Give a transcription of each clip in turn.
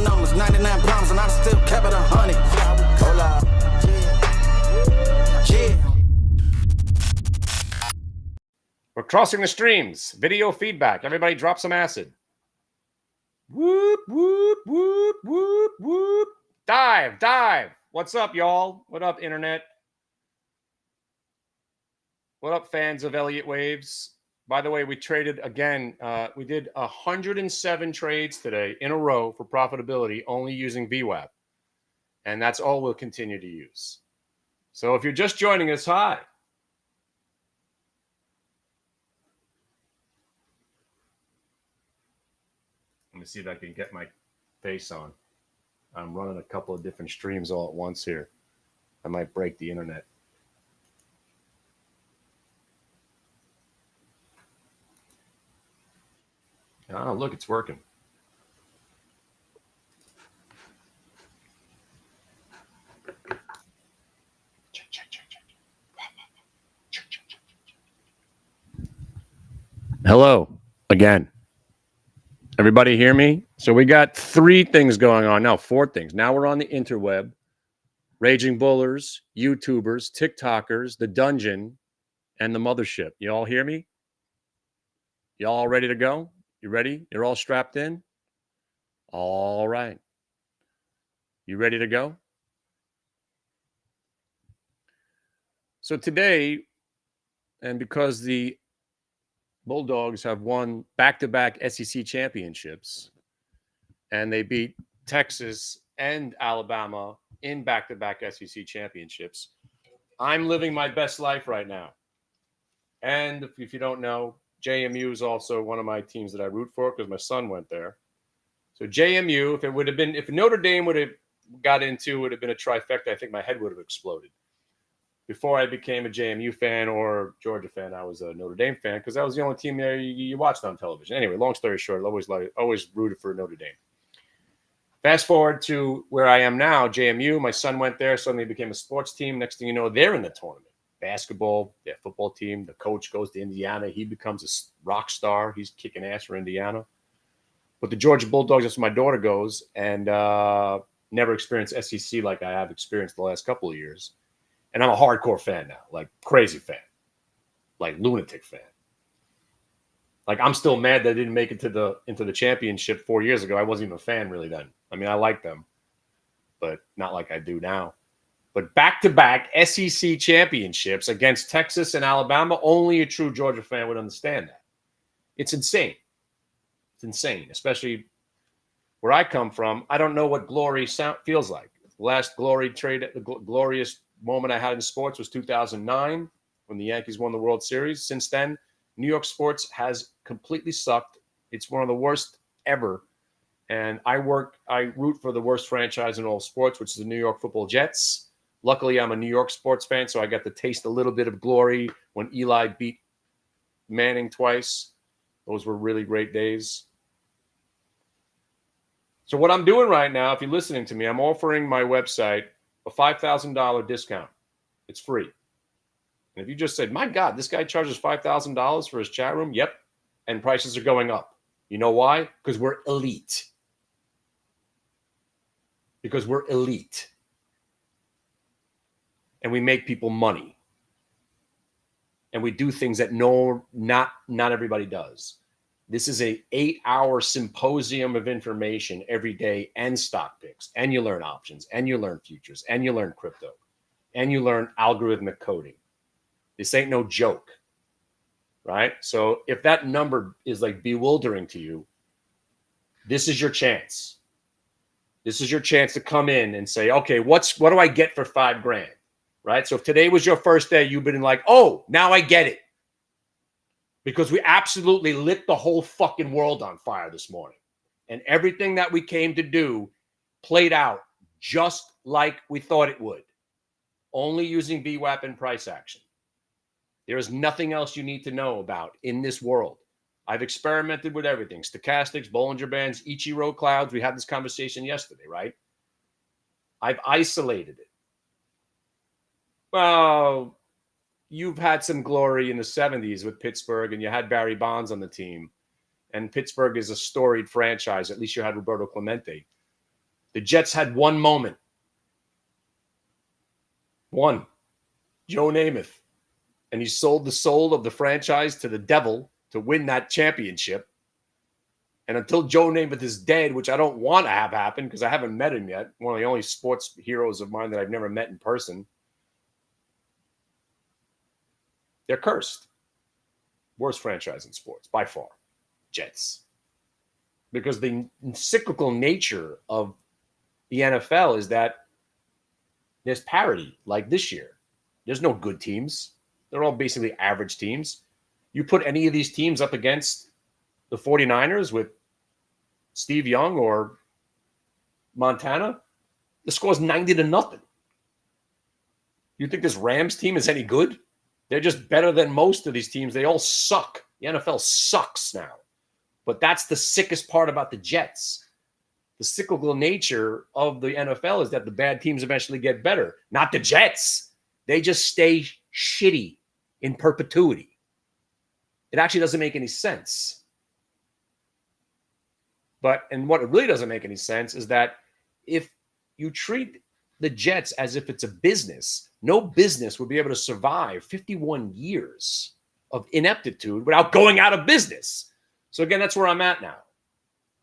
numbers, 99 problems, and I still kept it 100. Hold up. Yeah. We're crossing the streams. Video feedback. Everybody drop some acid. Whoop, whoop, whoop, whoop, whoop. Dive. What's up, y'all? What up, internet? What up, fans of Elliott Waves? By the way, we traded again. We did 107 trades today in a row for profitability, only using VWAP. And that's all we'll continue to use. So if you're just joining us, hi. Let me see if I can get my face on. I'm running a couple of different streams all at once here. I might break the internet. Oh, look, it's working. Hello again. Everybody hear me? So we got 3 things going on now, 4 things. Now we're on the interweb, raging bullers, YouTubers, TikTokers, the dungeon, and the mothership. You all hear me? You all ready to go? You ready? You're all strapped in? All right. You ready to go? So today, and because the Bulldogs have won back-to-back SEC championships, and they beat Texas and Alabama in back-to-back SEC championships, I'm living my best life right now. And if you don't know, JMU is also one of my teams that I root for because my son went there. So JMU, if Notre Dame would have got into, would have been a trifecta, I think my head would have exploded. Before I became a JMU fan or Georgia fan, I was a Notre Dame fan because that was the only team there you watched on television. Anyway, long story short, I always rooted for Notre Dame. Fast forward to where I am now, JMU. My son went there, suddenly became a sports team. Next thing you know, they're in the tournament. Basketball, their football team. The coach goes to Indiana. He becomes a rock star. He's kicking ass for Indiana. But the Georgia Bulldogs, that's where my daughter goes, and never experienced SEC like I have experienced the last couple of years. And I'm a hardcore fan now, like crazy fan, like lunatic fan. Like I'm still mad that I didn't make it into the championship 4 years ago. I wasn't even a fan really then. I mean, I liked them, but not like I do now. But back-to-back SEC championships against Texas and Alabama, only a true Georgia fan would understand that. It's insane. It's insane, especially where I come from. I don't know what glory feels like. The last glorious moment I had in sports was 2009 when the Yankees won the World Series. Since then, New York sports has completely sucked. It's one of the worst ever. And I root for the worst franchise in all sports, which is the New York Football Jets. Luckily, I'm a New York sports fan, so I got to taste a little bit of glory when Eli beat Manning twice. Those were really great days. So what I'm doing right now, if you're listening to me, I'm offering my website a $5,000 discount. It's free. And if you just said, my God, this guy charges $5,000 for his chat room. Yep. And prices are going up. You know why? Because we're elite. Because we're elite. And we make people money. And we do things that not everybody does. This is a 8-hour symposium of information every day and stock picks. And you learn options. And you learn futures. And you learn crypto. And you learn algorithmic coding. This ain't no joke. Right? So if that number is like bewildering to you, this is your chance. This is your chance to come in and say, okay, what do I get for $5,000? Right? So if today was your first day, you've been like, oh, now I get it. Because we absolutely lit the whole fucking world on fire this morning. And everything that we came to do played out just like we thought it would. Only using VWAP and price action. There is nothing else you need to know about in this world. I've experimented with everything. Stochastics, Bollinger Bands, Ichiro clouds. We had this conversation yesterday, right? I've isolated it. Well, you've had some glory in the 70s with Pittsburgh, and you had Barry Bonds on the team. And Pittsburgh is a storied franchise. At least you had Roberto Clemente. The Jets had one moment. One. Joe Namath. And he sold the soul of the franchise to the devil to win that championship. And until Joe Namath is dead, which I don't want to have happen because I haven't met him yet, one of the only sports heroes of mine that I've never met in person, they're cursed. Worst franchise in sports, by far. Jets. Because the cyclical nature of the NFL is that there's parity, like this year. There's no good teams. They're all basically average teams. You put any of these teams up against the 49ers with Steve Young or Montana, the score's 90-0. You think this Rams team is any good? They're just better than most of these teams. They all suck. The NFL sucks now. But that's the sickest part about the Jets. The cyclical nature of the NFL is that the bad teams eventually get better. Not the Jets. They just stay shitty in perpetuity. It actually doesn't make any sense. And what it really doesn't make any sense is that if you treat the Jets as if it's a business, no business would be able to survive 51 years of ineptitude without going out of business. So again, that's where I'm at now.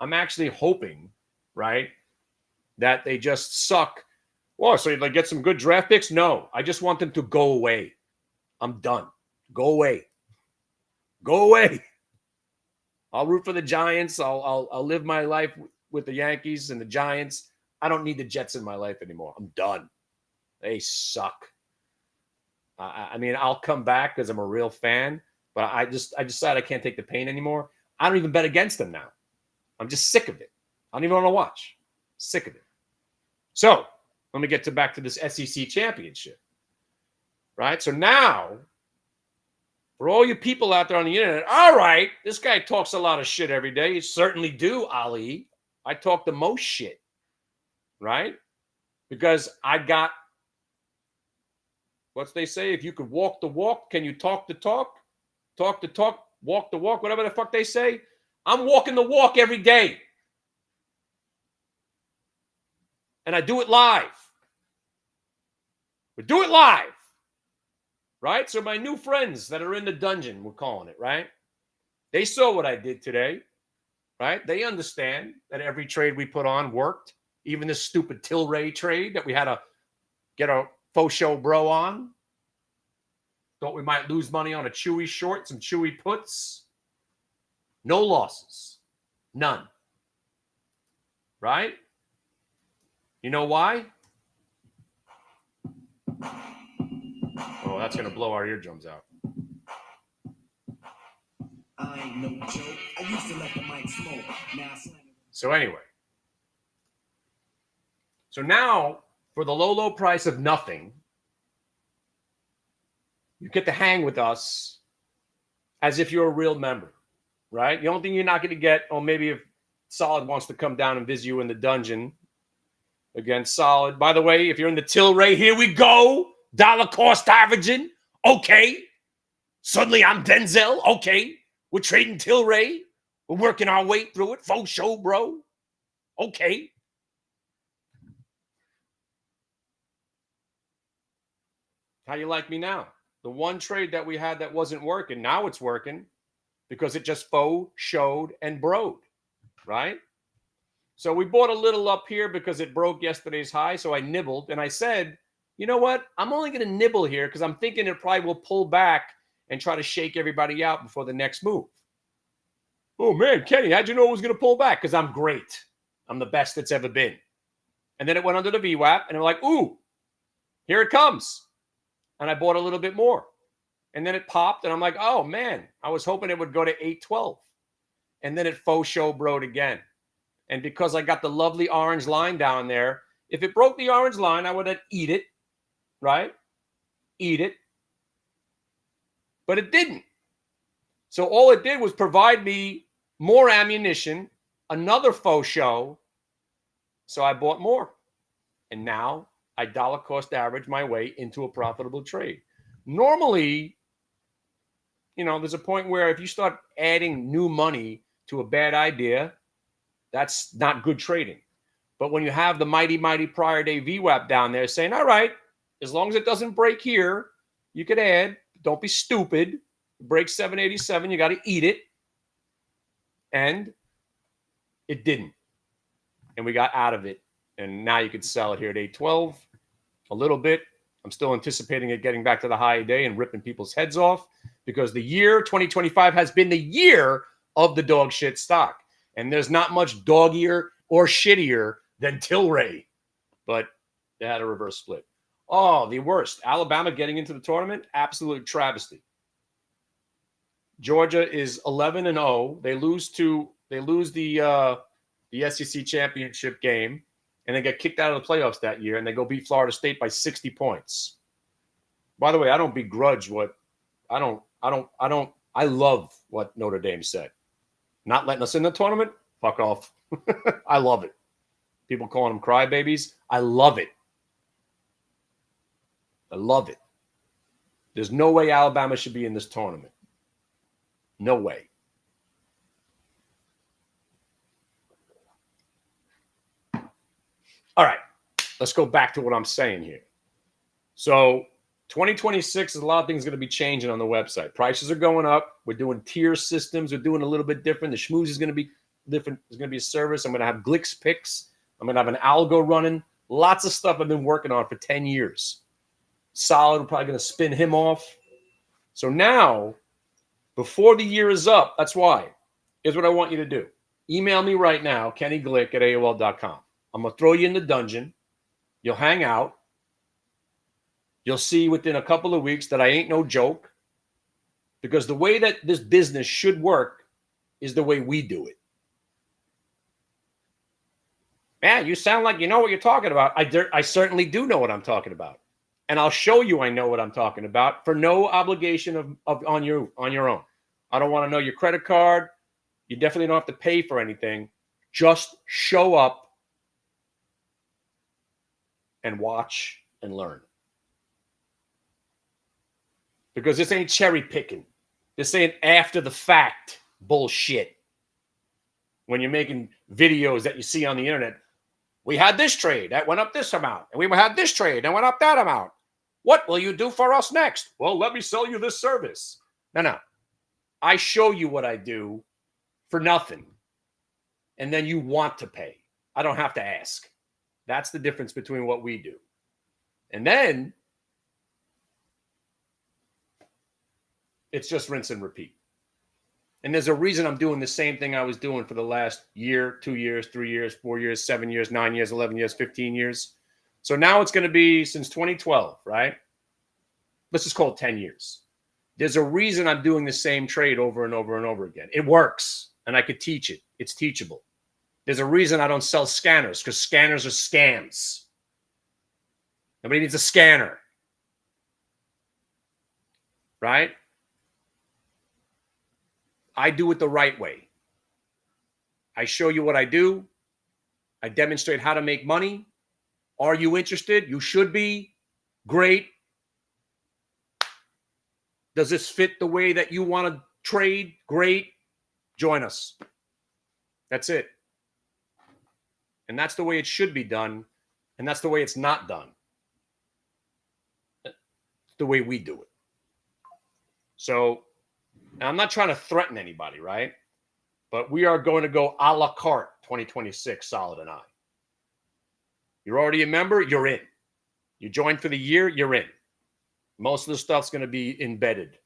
I'm actually hoping, right, that they just suck. Well, so you'd get some good draft picks? No, I just want them to go away. I'm done. Go away. Go away. I'll root for the Giants. I'll live my life with the Yankees and the Giants. I don't need the Jets in my life anymore. I'm done. They suck. I mean, I'll come back because I'm a real fan, but I decided I can't take the pain anymore. I don't even bet against them now. I'm just sick of it. I don't even want to watch. Sick of it. So let me get back to this SEC championship. Right? So now, for all you people out there on the internet, all right, this guy talks a lot of shit every day. You certainly do, Ali. I talk the most shit. Right? Because I got, what's they say? If you could walk the walk, can you talk the talk? Talk the talk, walk the walk, whatever the fuck they say. I'm walking the walk every day. And I do it live. We do it live. Right? So my new friends that are in the dungeon, we're calling it, right? They saw what I did today. Right? They understand that every trade we put on worked. Even this stupid Tilray trade that we had to get a faux show bro on. Thought we might lose money on a Chewy short, some Chewy puts. No losses. None. Right? You know why? Oh, that's going to blow our eardrums out. I ain't no joke. I used to let the mic smoke. So anyway. So now, for the low price of nothing, you get to hang with us as if you're a real member, right? The only thing you're not going to get, or maybe if Solid wants to come down and visit you in the dungeon, again, Solid. By the way, if you're in the Tilray, here we go. Dollar cost averaging. Okay. Suddenly I'm Denzel. Okay. We're trading Tilray. We're working our way through it. Faux show, bro. Okay. How you like me now? The one trade that we had that wasn't working, now it's working because it just faux showed and broed, right? So we bought a little up here because it broke yesterday's high. So I nibbled and I said, you know what? I'm only going to nibble here because I'm thinking it probably will pull back and try to shake everybody out before the next move. Oh, man, Kenny, how'd you know it was going to pull back? Because I'm great. I'm the best it's ever been. And then it went under the VWAP and I'm like, ooh, here it comes. And I bought a little bit more. And then it popped and I'm like, oh, man, I was hoping it would go to 812. And then it faux show broed again. And because I got the lovely orange line down there, if it broke the orange line, I would have eat it, right? Eat it. But it didn't. So all it did was provide me more ammunition, another faux show. So I bought more. And now I dollar cost average my way into a profitable trade. Normally, you know, there's a point where if you start adding new money to a bad idea, that's not good trading. But when you have the mighty, mighty prior day VWAP down there saying, all right, as long as it doesn't break here, you could add. Don't be stupid. Break 787, you got to eat it. And it didn't. And we got out of it. And now you could sell it here at 812 a little bit. I'm still anticipating it getting back to the high day and ripping people's heads off because the year 2025 has been the year of the dog shit stock. And there's not much doggier or shittier than Tilray. But they had a reverse split. Oh, the worst. Alabama getting into the tournament? Absolute travesty. Georgia is 11-0. They lose the SEC championship game, and they get kicked out of the playoffs that year, and they go beat Florida State by 60 points. By the way, I don't begrudge I love what Notre Dame said. Not letting us in the tournament? Fuck off. I love it. People calling them crybabies. I love it. I love it. There's no way Alabama should be in this tournament. No way. All right. Let's go back to what I'm saying here. So 2026 is a lot of things going to be changing on the website. Prices are going up. We're doing tier systems. We're doing a little bit different. The schmooze is going to be different. There's going to be a service. I'm going to have Glick's picks. I'm going to have an algo running. Lots of stuff I've been working on for 10 years. Solid. We're probably going to spin him off. So now, before the year is up, that's why. Here's what I want you to do. Email me right now, kennyglick@aol.com. I'm going to throw you in the dungeon. You'll hang out. You'll see within a couple of weeks that I ain't no joke. Because the way that this business should work is the way we do it. Man, you sound like you know what you're talking about. I certainly do know what I'm talking about. And I'll show you I know what I'm talking about for no obligation on your own. I don't want to know your credit card. You definitely don't have to pay for anything. Just show up and watch and learn. Because this ain't cherry picking. This ain't after the fact bullshit. When you're making videos that you see on the internet, we had this trade that went up this amount, and we had this trade that went up that amount. What will you do for us next? Well, let me sell you this service. No. I show you what I do for nothing. And then you want to pay. I don't have to ask. That's the difference between what we do. And then it's just rinse and repeat. And there's a reason I'm doing the same thing I was doing for the last year, 2 years, 3 years, 4 years, 7 years, 9 years, 11 years, 15 years. So now it's going to be since 2012, right? Let's just call it 10 years. There's a reason I'm doing the same trade over and over and over again. It works, and I could teach it. It's teachable. There's a reason I don't sell scanners, because scanners are scams. Nobody needs a scanner. Right? I do it the right way. I show you what I do. I demonstrate how to make money. Are you interested? You should be. Great. Does this fit the way that you want to trade? Great. Join us. That's it. And that's the way it should be done. And that's the way it's not done. It's the way we do it. So, and I'm not trying to threaten anybody, right? But we are going to go a la carte 2026, Solid and I. You're already a member, you're in. You joined for the year, you're in. Most of the stuff's going to be embedded.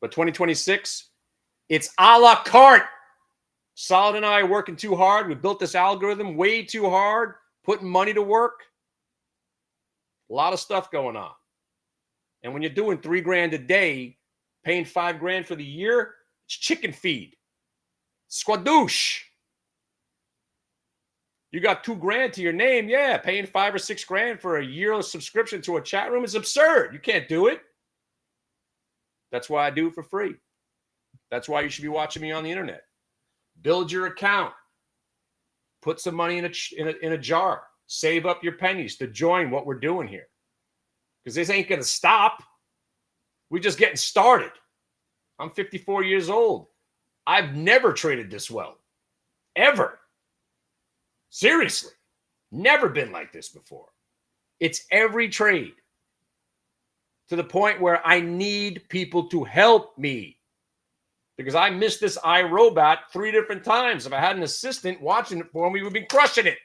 But 2026, it's a la carte. Solid and I are working too hard. We built this algorithm way too hard, putting money to work. A lot of stuff going on. And when you're doing $3,000 a day, paying $5,000 for the year, it's chicken feed. Squadoosh. You got $2,000 to your name, yeah. Paying $5,000 or $6,000 for a yearly subscription to a chat room is absurd. You can't do it. That's why I do it for free. That's why you should be watching me on the internet. Build your account. Put some money in a jar. Save up your pennies to join what we're doing here. Because this ain't going to stop. We're just getting started. I'm 54 years old. I've never traded this well. Ever. Seriously. Never been like this before. It's every trade. To the point where I need people to help me. Because I missed this iRobot 3 different times. If I had an assistant watching it for me, we'd be crushing it.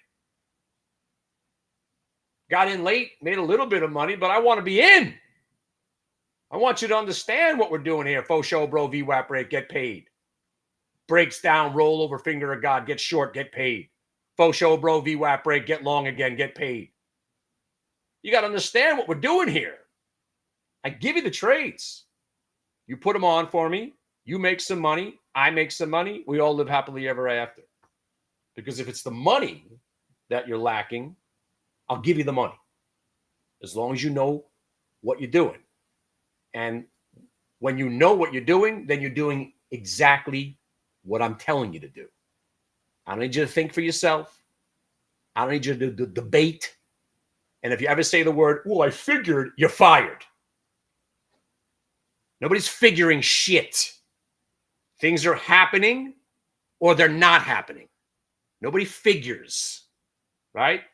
Got in late, made a little bit of money, but I want to be in. I want you to understand what we're doing here. Faux show, bro, VWAP rate, get paid. Breaks down, roll over, finger of God, get short, get paid. Faux show, bro, VWAP rate, get long again, get paid. You got to understand what we're doing here. I give you the trades. You put them on for me. You make some money. I make some money. We all live happily ever after. Because if it's the money that you're lacking, I'll give you the money. As long as you know what you're doing. And when you know what you're doing, then you're doing exactly what I'm telling you to do. I don't need you to think for yourself. I don't need you to debate. And if you ever say the word, "Oh, I figured," you're fired. Nobody's figuring shit. Things are happening or they're not happening. Nobody figures, right?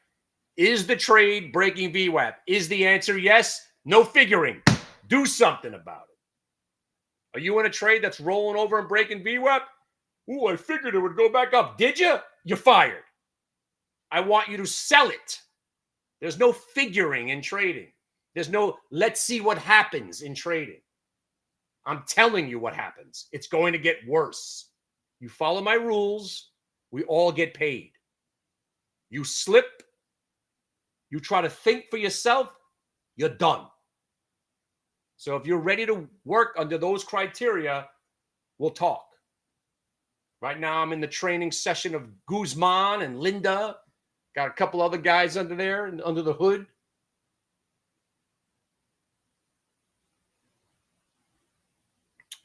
Is the trade breaking VWAP? Is the answer yes? No figuring. Do something about it. Are you in a trade that's rolling over and breaking VWAP? Ooh, I figured it would go back up. Did you? You're fired. I want you to sell it. There's no figuring in trading. There's no let's see what happens in trading. I'm telling you what happens. It's going to get worse. You follow my rules, we all get paid. You slip, you try to think for yourself, you're done. So if you're ready to work under those criteria, we'll talk. Right now, I'm in the training session of Guzman and Linda. Got a couple other guys under there, under the hood.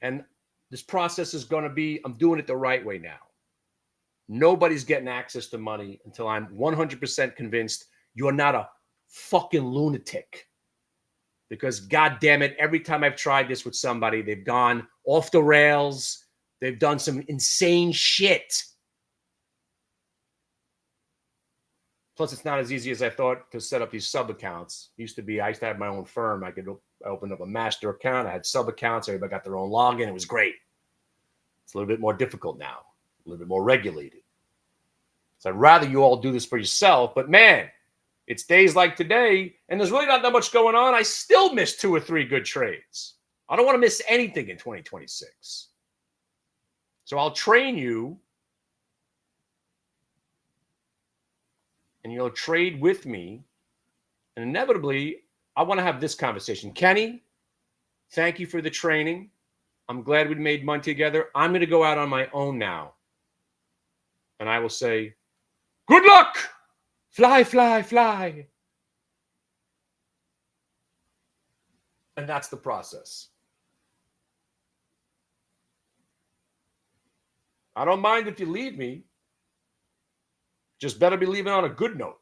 And this process is going to be, I'm doing it the right way now. Nobody's getting access to money until I'm 100% convinced you're not a fucking lunatic. Because God damn it, every time I've tried this with somebody, they've gone off the rails. They've done some insane shit. Plus, it's not as easy as I thought to set up these sub accounts. I used to have my own firm. I could open up a master account. I had sub accounts. Everybody got their own login. It was great. It's a little bit more difficult now, a little bit more regulated. So I'd rather you all do this for yourself. But man, it's days like today, and there's really not that much going on. I still miss 2 or 3 good trades. I don't want to miss anything in 2026. So I'll train you, and you'll trade with me. And inevitably, I want to have this conversation. Kenny, thank you for the training. I'm glad we made money together. I'm going to go out on my own now. And I will say, good luck. Fly, fly, fly. And that's the process. I don't mind if you leave me. Just better be leaving on a good note.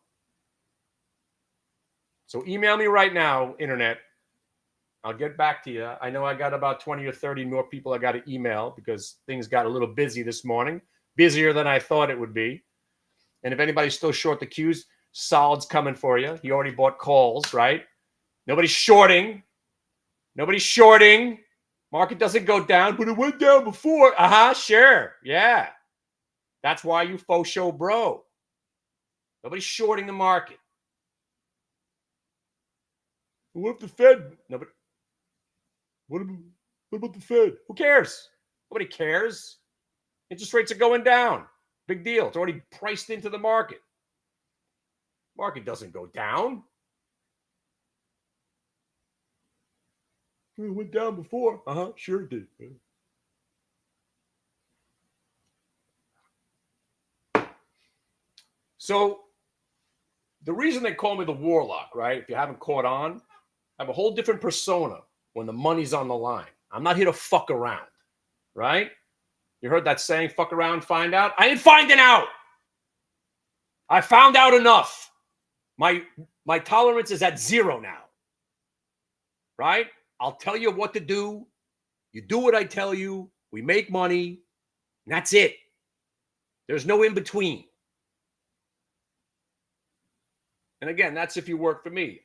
So email me right now, internet. I'll get back to you. I know I got about 20 or 30 more people I got to email because things got a little busy this morning. Busier than I thought it would be. And if anybody's still short the cues, Solid's coming for you. He already bought calls, right? Nobody's shorting. Nobody's shorting. Market doesn't go down, but it went down before. Sure. Yeah. That's why you faux show, bro. Nobody's shorting the market. What if the Fed? Nobody. What about the Fed? Who cares? Nobody cares. Interest rates are going down. Big deal. It's already priced into the market. Market doesn't go down. It went down before. Sure it did. So the reason they call me the warlock, right? If you haven't caught on, I have a whole different persona when the money's on the line. I'm not here to fuck around, right? You heard that saying, fuck around, find out? I ain't finding out. I found out enough. My tolerance is at 0 now, right? I'll tell you what to do. You do what I tell you. We make money. And that's it. There's no in between. And again, that's if you work for me.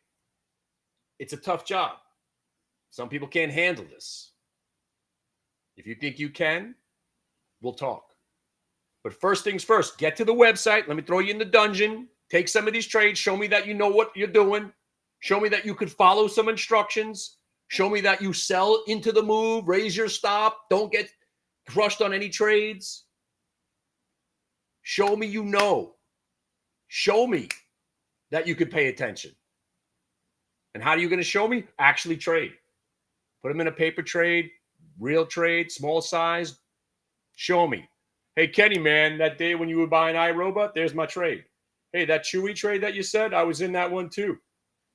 It's a tough job. Some people can't handle this. If you think you can, we'll talk. But first things first, get to the website. Let me throw you in the dungeon. Take some of these trades. Show me that you know what you're doing. Show me that you could follow some instructions. Show me that you sell into the move, raise your stop. Don't get crushed on any trades. Show me you know. Show me that you could pay attention. And how are you going to show me? Actually trade. Put them in a paper trade, real trade, small size. Show me. Hey, Kenny, man, that day when you were buying iRobot, there's my trade. Hey, that Chewy trade that you said, I was in that one too.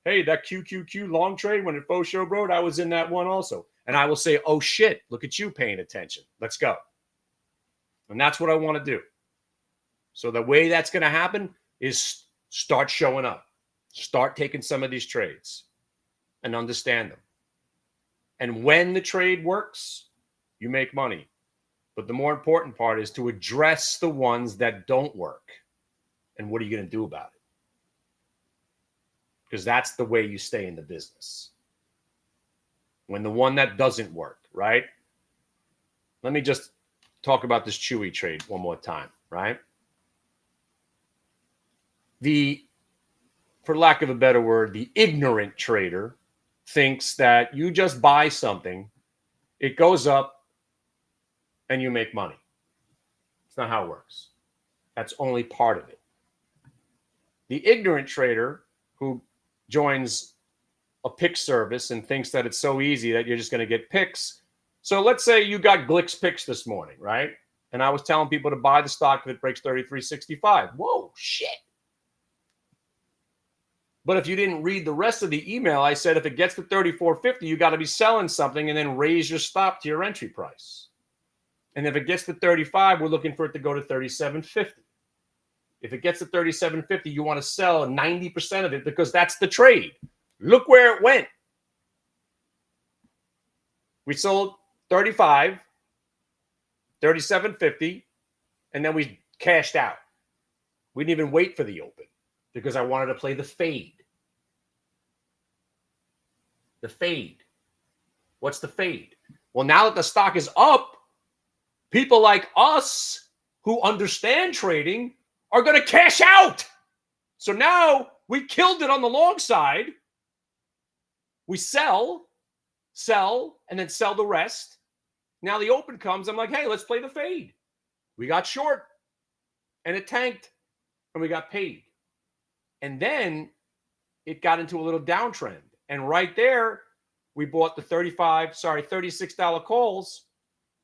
Hey, that QQQ long trade when it faux show broke, I was in that one also. And I will say, oh shit, look at you paying attention. Let's go. And that's what I want to do. So the way that's going to happen is start showing up. Start taking some of these trades and understand them. And when the trade works, you make money. But the more important part is to address the ones that don't work. And what are you going to do about it? Because that's the way you stay in the business. When the one that doesn't work, right? Let me just talk about this Chewy trade one more time, right? For lack of a better word, the ignorant trader thinks that you just buy something, it goes up, and you make money. It's not how it works. That's only part of it. The ignorant trader who joins a pick service and thinks that it's so easy that you're just going to get picks. So let's say you got Glick's picks this morning, right? And I was telling people to buy the stock if it breaks 33.65. Whoa, shit. But if you didn't read the rest of the email, I said if it gets to 34.50, you got to be selling something and then raise your stop to your entry price. And if it gets to 35, we're looking for it to go to 37.50. If it gets to 37.50, you want to sell 90% of it because that's the trade. Look where it went. We sold 35, 37.50, and then we cashed out. We didn't even wait for the open because I wanted to play the fade. The fade. What's the fade? Well, now that the stock is up, people like us who understand trading are going to cash out. So now we killed it on the long side. We sell, and then sell the rest. Now the open comes. I'm like, hey, let's play the fade. We got short, and it tanked, and we got paid. And then it got into a little downtrend. And right there, we bought the $36 calls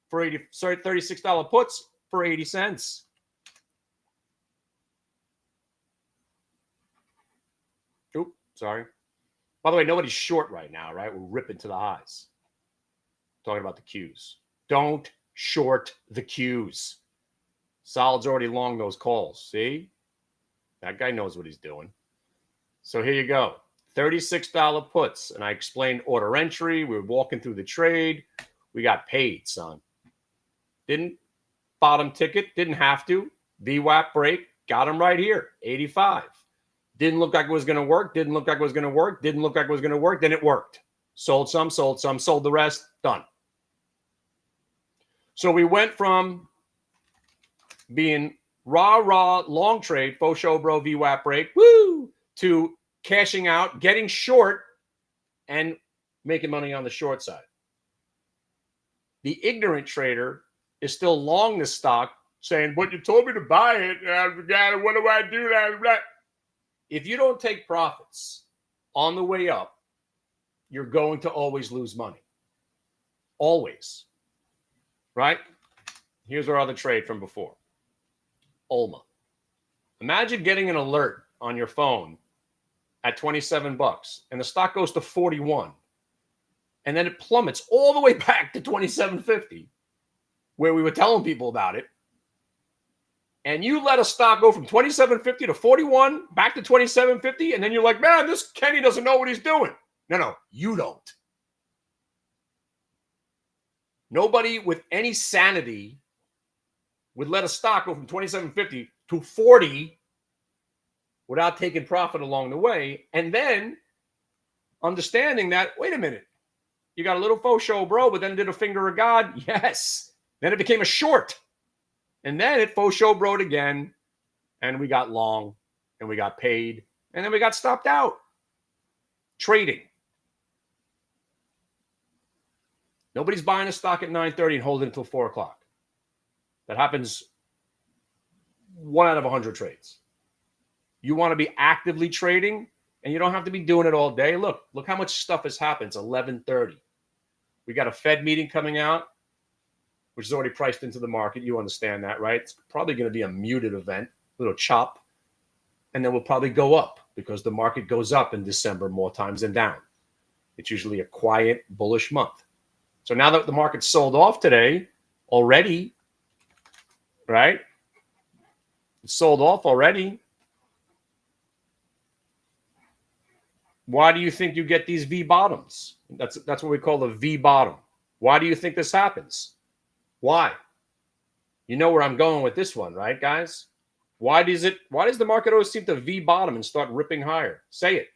for $36 puts for 80 cents. Oop, sorry. By the way, nobody's short right now, right? We're ripping to the highs. Talking about the Qs. Don't short the Qs. Solid's already long those calls. See? That guy knows what he's doing. So here you go. $36 puts. And I explained order entry. We were walking through the trade. We got paid, son. Didn't bottom ticket. Didn't have to. VWAP break. Got him right here. 85. Didn't look like it was going to work. Didn't look like it was going to work. Didn't look like it was going to work. Then it worked. Sold some, sold the rest. Done. So we went from being rah, long trade, faux show, bro, VWAP break, woo, to cashing out, getting short, and making money on the short side. The ignorant trader is still long the stock, saying, but you told me to buy it. What do I do? If you don't take profits on the way up, you're going to always lose money. Always. Right? Here's our other trade from before. Olma. Imagine getting an alert on your phone at $27 and the stock goes to 41 and then it plummets all the way back to 27.50 where we were telling people about it. And you let a stock go from 27.50 to 41 back to 27.50 and then you're like, man, this Kenny doesn't know what he's doing. No, you don't. Nobody with any sanity would let a stock go from 27.50 to 40 without taking profit along the way. And then understanding that, wait a minute, you got a little faux show, bro, but then did a finger of God. Yes. Then it became a short. And then it faux show broed again. And we got long and we got paid. And then we got stopped out. Trading. Nobody's buying a stock at 9:30 and holding it until 4 o'clock. That happens 1 out of 100 trades. You want to be actively trading, and you don't have to be doing it all day. Look how much stuff has happened. It's 11:30. We got a Fed meeting coming out, which is already priced into the market. You understand that, right? It's probably going to be a muted event, a little chop, and then we'll probably go up because the market goes up in December more times than down. It's usually a quiet, bullish month. So now that the market's sold off today already, right? It's sold off already. Why do you think you get these V bottoms? That's what we call a V bottom. Why do you think this happens? Why? You know where I'm going with this one, right, guys? Why does the market always seem to V bottom and start ripping higher? Say it.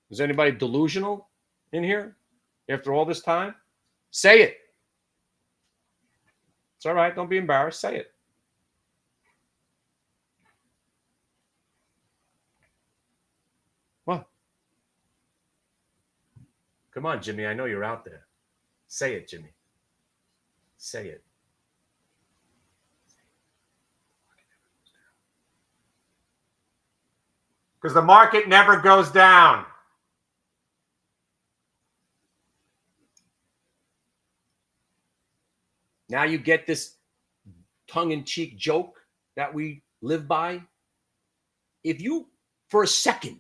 Is anybody delusional in here after all this time? Say it. It's all right. Don't be embarrassed. Say it. What? Come on, Jimmy. I know you're out there. Say it, Jimmy. Say it. Because the market never goes down. Now you get this tongue-in-cheek joke that we live by. If you, for a second,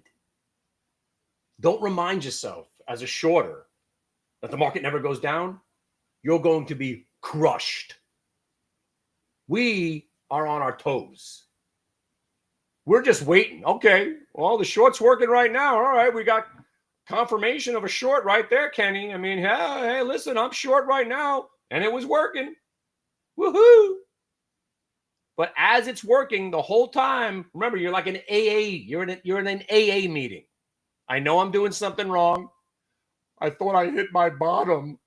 don't remind yourself as a shorter that the market never goes down, you're going to be crushed. We are on our toes. We're just waiting. Okay, well, the short's working right now. All right, we got confirmation of a short right there, Kenny. I mean, hey, listen, I'm short right now. And it was working. Woohoo! But as it's working the whole time, remember, you're like an AA. You're in an AA meeting. I know I'm doing something wrong. I thought I hit my bottom.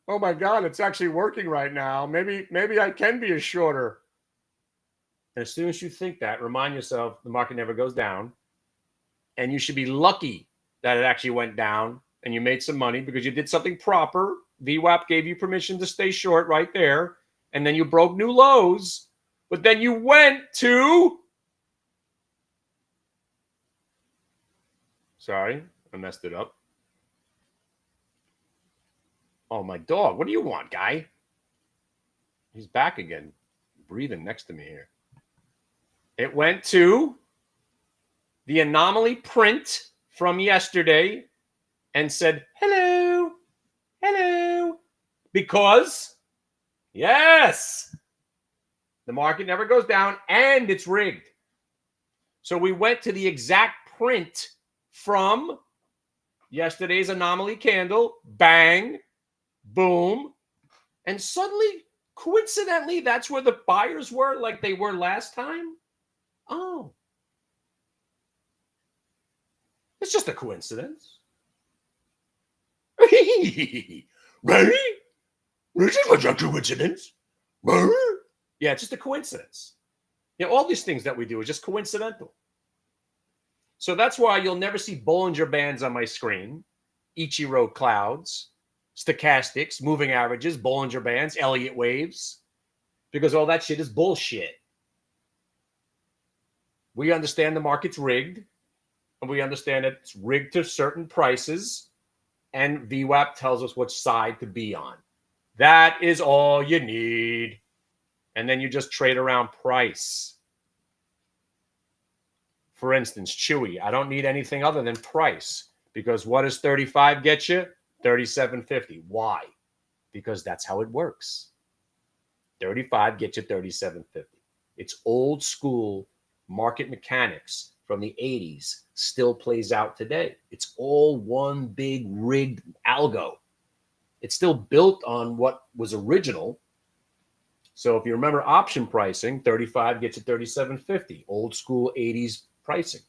Oh my God, it's actually working right now. Maybe I can be a shorter. And as soon as you think that, remind yourself the market never goes down. And you should be lucky that it actually went down and you made some money because you did something proper. VWAP gave you permission to stay short right there. And then you broke new lows. But then you went to... Sorry, I messed it up. Oh, my dog. What do you want, guy? He's back again, breathing next to me here. It went to the anomaly print from yesterday and said, hello, hello. Because, yes, the market never goes down and it's rigged. So we went to the exact print from yesterday's anomaly candle. Bang. Boom. And suddenly, coincidentally, that's where the buyers were like they were last time. Oh. It's just a coincidence. Right? This is a coincidence. Yeah, it's just a coincidence. Yeah, all these things that we do are just coincidental. So that's why you'll never see Bollinger Bands on my screen, Ichiro clouds, stochastics, moving averages, Bollinger Bands, Elliott waves, because all that shit is bullshit. We understand the market's rigged, and we understand that it's rigged to certain prices, and VWAP tells us which side to be on. That is all you need. And then you just trade around price. For instance, Chewy, I don't need anything other than price, because what does 35 get you? 37.50. Why? Because that's how it works. 35 gets you 37.50. It's old school market mechanics from the 80s still plays out today. It's all one big rigged algo. It's still built on what was original. So if you remember option pricing, 35 gets you 37.50, old school 80s pricing.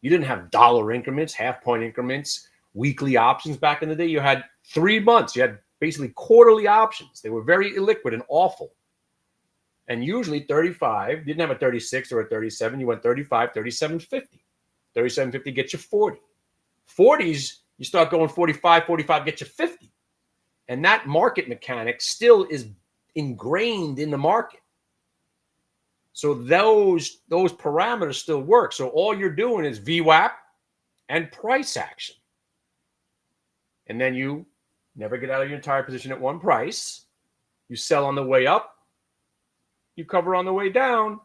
You didn't have dollar increments, half-point increments, weekly options back in the day. You had 3 months. You had basically quarterly options. They were very illiquid and awful. And usually 35, didn't have a 36 or a 37. You went 35, 37.50. 37.50 gets you 40. 40s, you start going 45, 45 gets you 50. And that market mechanic still is ingrained in the market. So those parameters still work. So all you're doing is VWAP and price action. And then you never get out of your entire position at one price. You sell on the way up. You cover on the way down,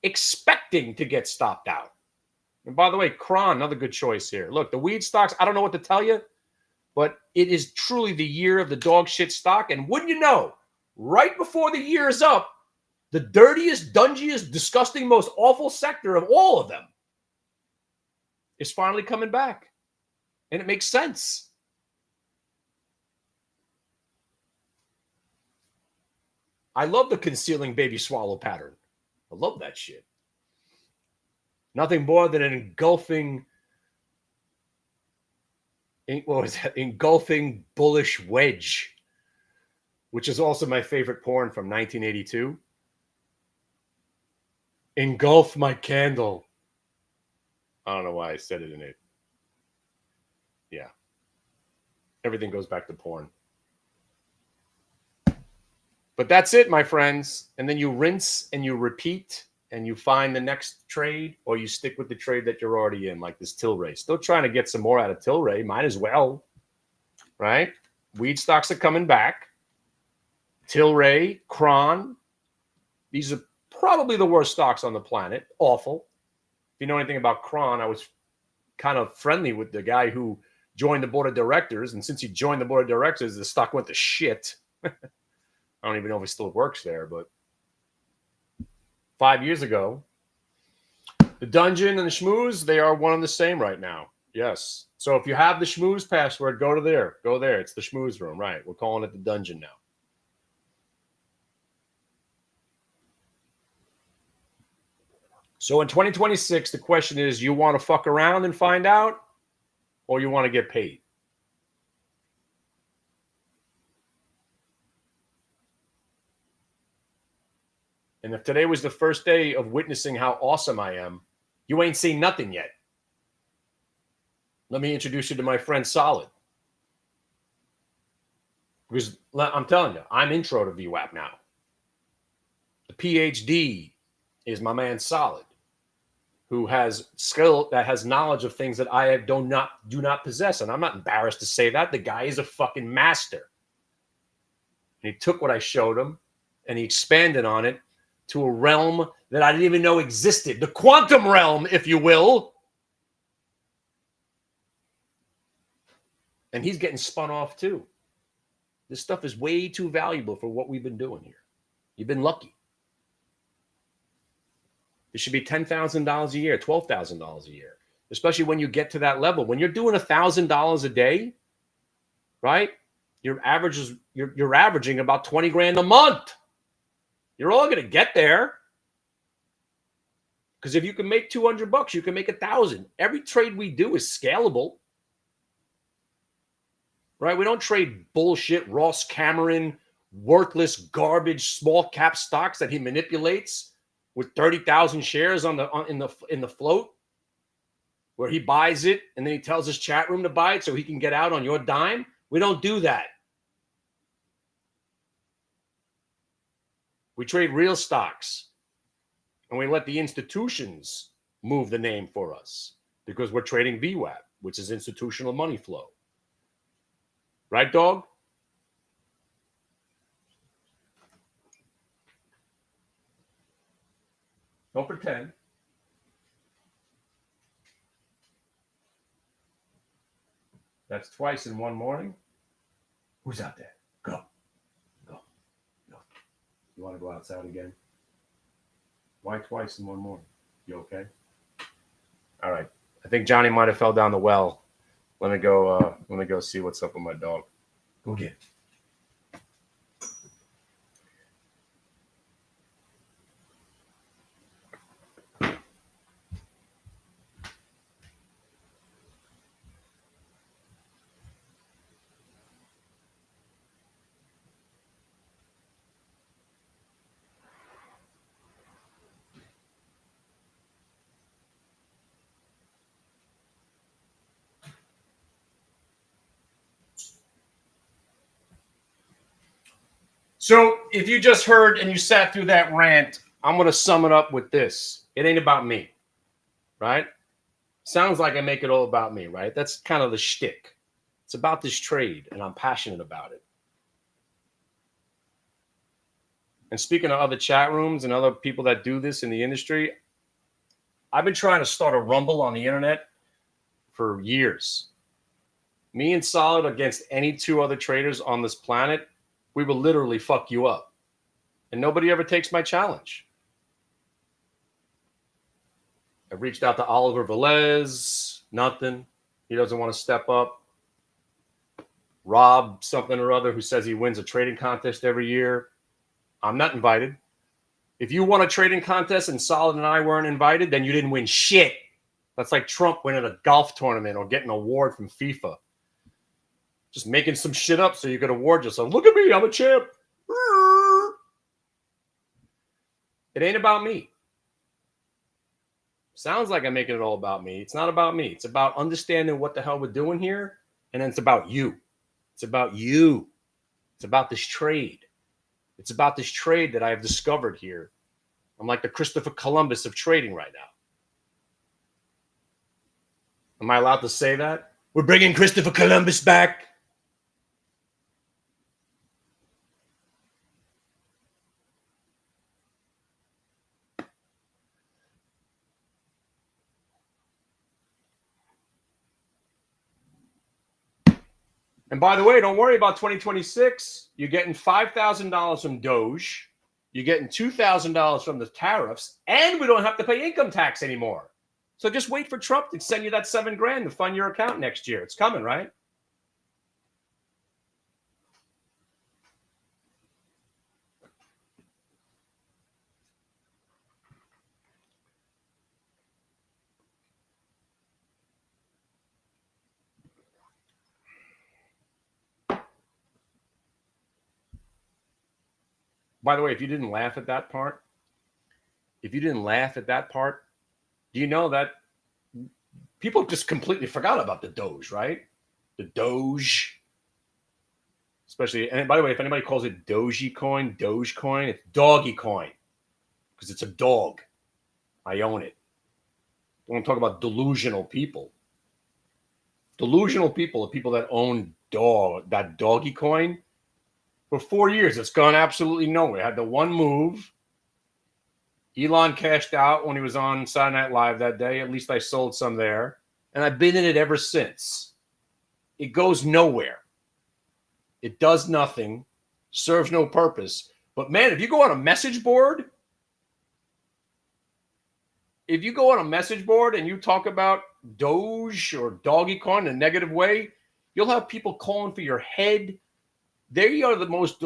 expecting to get stopped out. And by the way, Kron, another good choice here. Look, the weed stocks, I don't know what to tell you, but it is truly the year of the dog shit stock. And wouldn't you know, right before the year is up, the dirtiest, dungiest, disgusting, most awful sector of all of them is finally coming back. And it makes sense. I love the concealing baby swallow pattern. I love that shit. Nothing more than an engulfing bullish wedge, which is also my favorite porn from 1982. Engulf my candle. I don't know why I said it in it. Yeah. Everything goes back to porn. But that's it, my friends. And then you rinse and you repeat and you find the next trade, or you stick with the trade that you're already in, like this Tilray. Still trying to get some more out of Tilray. Might as well, right? Weed stocks are coming back. Tilray, Kron. These are probably the worst stocks on the planet. Awful. If you know anything about Kron, I was kind of friendly with the guy who joined the board of directors. And since he joined the board of directors, the stock went to shit. I don't even know if he still works there, but 5 years ago, the dungeon and the schmooze, they are one and the same right now. Yes. So if you have the schmooze password, go to there. Go there. It's the schmooze room. Right. We're calling it the dungeon now. So in 2026, the question is, you want to fuck around and find out, or you want to get paid? And if today was the first day of witnessing how awesome I am, you ain't seen nothing yet. Let me introduce you to my friend Solid. Because I'm telling you, I'm intro to VWAP now. The PhD is my man Solid, who has skill, that has knowledge of things that I do not possess. And I'm not embarrassed to say that. The guy is a fucking master. And he took what I showed him and he expanded on it to a realm that I didn't even know existed. The quantum realm, if you will. And he's getting spun off too. This stuff is way too valuable for what we've been doing here. You've been lucky. It should be $10,000 a year, $12,000 a year, especially when you get to that level. When you're doing $1,000 a day, right? You're averaging about 20 grand a month. You're all going to get there. Because if you can make $200, you can make 1,000. Every trade we do is scalable. Right? We don't trade bullshit Ross Cameron, worthless garbage small cap stocks that he manipulates with 30,000 shares in the float, where he buys it and then he tells his chat room to buy it so he can get out on your dime. We don't do that. We trade real stocks, and we let the institutions move the name for us because we're trading VWAP, which is institutional money flow. Right, dog? Don't pretend. That's twice in one morning. Who's out there? Go. Go. Go. You want to go outside again? Why twice in one morning? You okay? All right. I think Johnny might have fell down the well. Let me go see what's up with my dog. Go get it. So if you just heard and you sat through that rant, I'm going to sum it up with this. It ain't about me, right? Sounds like I make it all about me, right? That's kind of the shtick. It's about this trade, and I'm passionate about it. And speaking of other chat rooms and other people that do this in the industry, I've been trying to start a rumble on the internet for years. Me and Solid against any two other traders on this planet, we will literally fuck you up. And nobody ever takes my challenge. I've reached out to Oliver Velez, nothing. He doesn't want to step up. Rob something or other, who says he wins a trading contest every year. I'm not invited. If you won a trading contest and Solid and I weren't invited, then you didn't win shit. That's like Trump winning a golf tournament or getting an award from FIFA. Just making some shit up so you could award yourself. Look at me, I'm a champ. It ain't about me. Sounds like I'm making it all about me. It's not about me. It's about understanding what the hell we're doing here. And then it's about you. It's about you. It's about this trade. It's about this trade that I have discovered here. I'm like the Christopher Columbus of trading right now. Am I allowed to say that? We're bringing Christopher Columbus back. And by the way, don't worry about 2026. You're getting $5,000 from Doge. You're getting $2,000 from the tariffs, and we don't have to pay income tax anymore. So just wait for Trump to send you that $7,000 to fund your account next year. It's coming, right? By the way, if you didn't laugh at that part, do you know that people just completely forgot about the Doge, right? The Doge. Especially, and by the way, if anybody calls it Dogecoin, it's doggy coin because it's a dog. I own it. I want to talk about delusional people. Delusional people are people that own that doggy coin. For 4 years, it's gone absolutely nowhere. Had the one move. Elon cashed out when he was on Saturday Night Live that day. At least I sold some there. And I've been in it ever since. It goes nowhere. It does nothing. Serves no purpose. But man, if you go on a message board, and you talk about Doge or doggy coin in a negative way, you'll have people calling for your head. They are the most,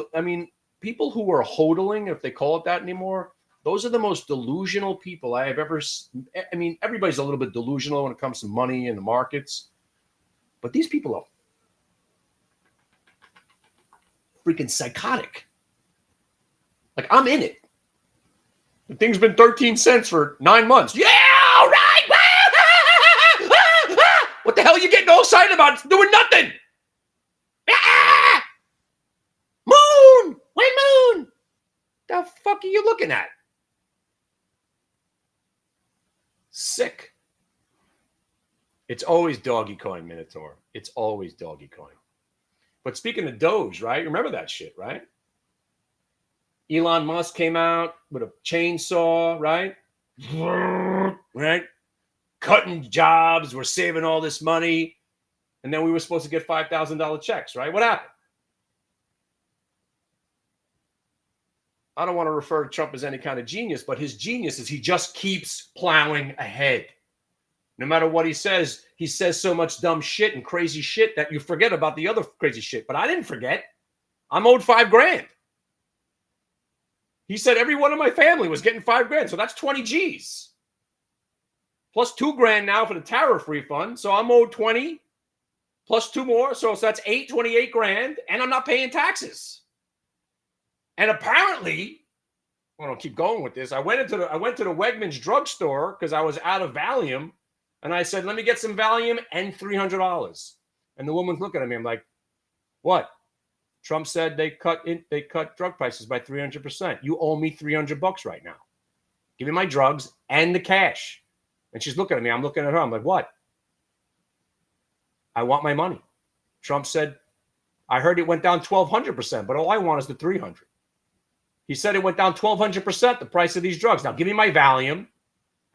people who are hodling, if they call it that anymore, those are the most delusional people I have ever. Everybody's a little bit delusional when it comes to money and the markets, but these people are freaking psychotic. Like, I'm in it. The thing's been 13 cents for 9 months. Yeah, all right. What the hell are you getting all excited about? It's doing nothing. Moon! Wait, moon! The fuck are you looking at? Sick. It's always doggy coin, Minotaur. It's always doggy coin. But speaking of Doge, right? Remember that shit, right? Elon Musk came out with a chainsaw, right? Right? Cutting jobs. We're saving all this money. And then we were supposed to get $5,000 checks, right? What happened? I don't want to refer to Trump as any kind of genius, but his genius is he just keeps plowing ahead. No matter what he says so much dumb shit and crazy shit that you forget about the other crazy shit. But I didn't forget. I'm owed $5,000. He said every one of my family was getting $5,000. So that's 20 G's. Plus $2,000 now for the tariff refund. So I'm owed 20 plus 2 more. So that's 28 grand. And I'm not paying taxes. And apparently, I don't keep going with this. I went to the Wegmans drugstore because I was out of Valium. And I said, let me get some Valium and $300. And the woman's looking at me. I'm like, what? Trump said they cut drug prices by 300%. You owe me $300 right now. Give me my drugs and the cash. And she's looking at me. I'm looking at her. I'm like, what? I want my money. Trump said, I heard it went down 1,200%, but all I want is the 300. He said it went down 1,200%, the price of these drugs. Now give me my Valium.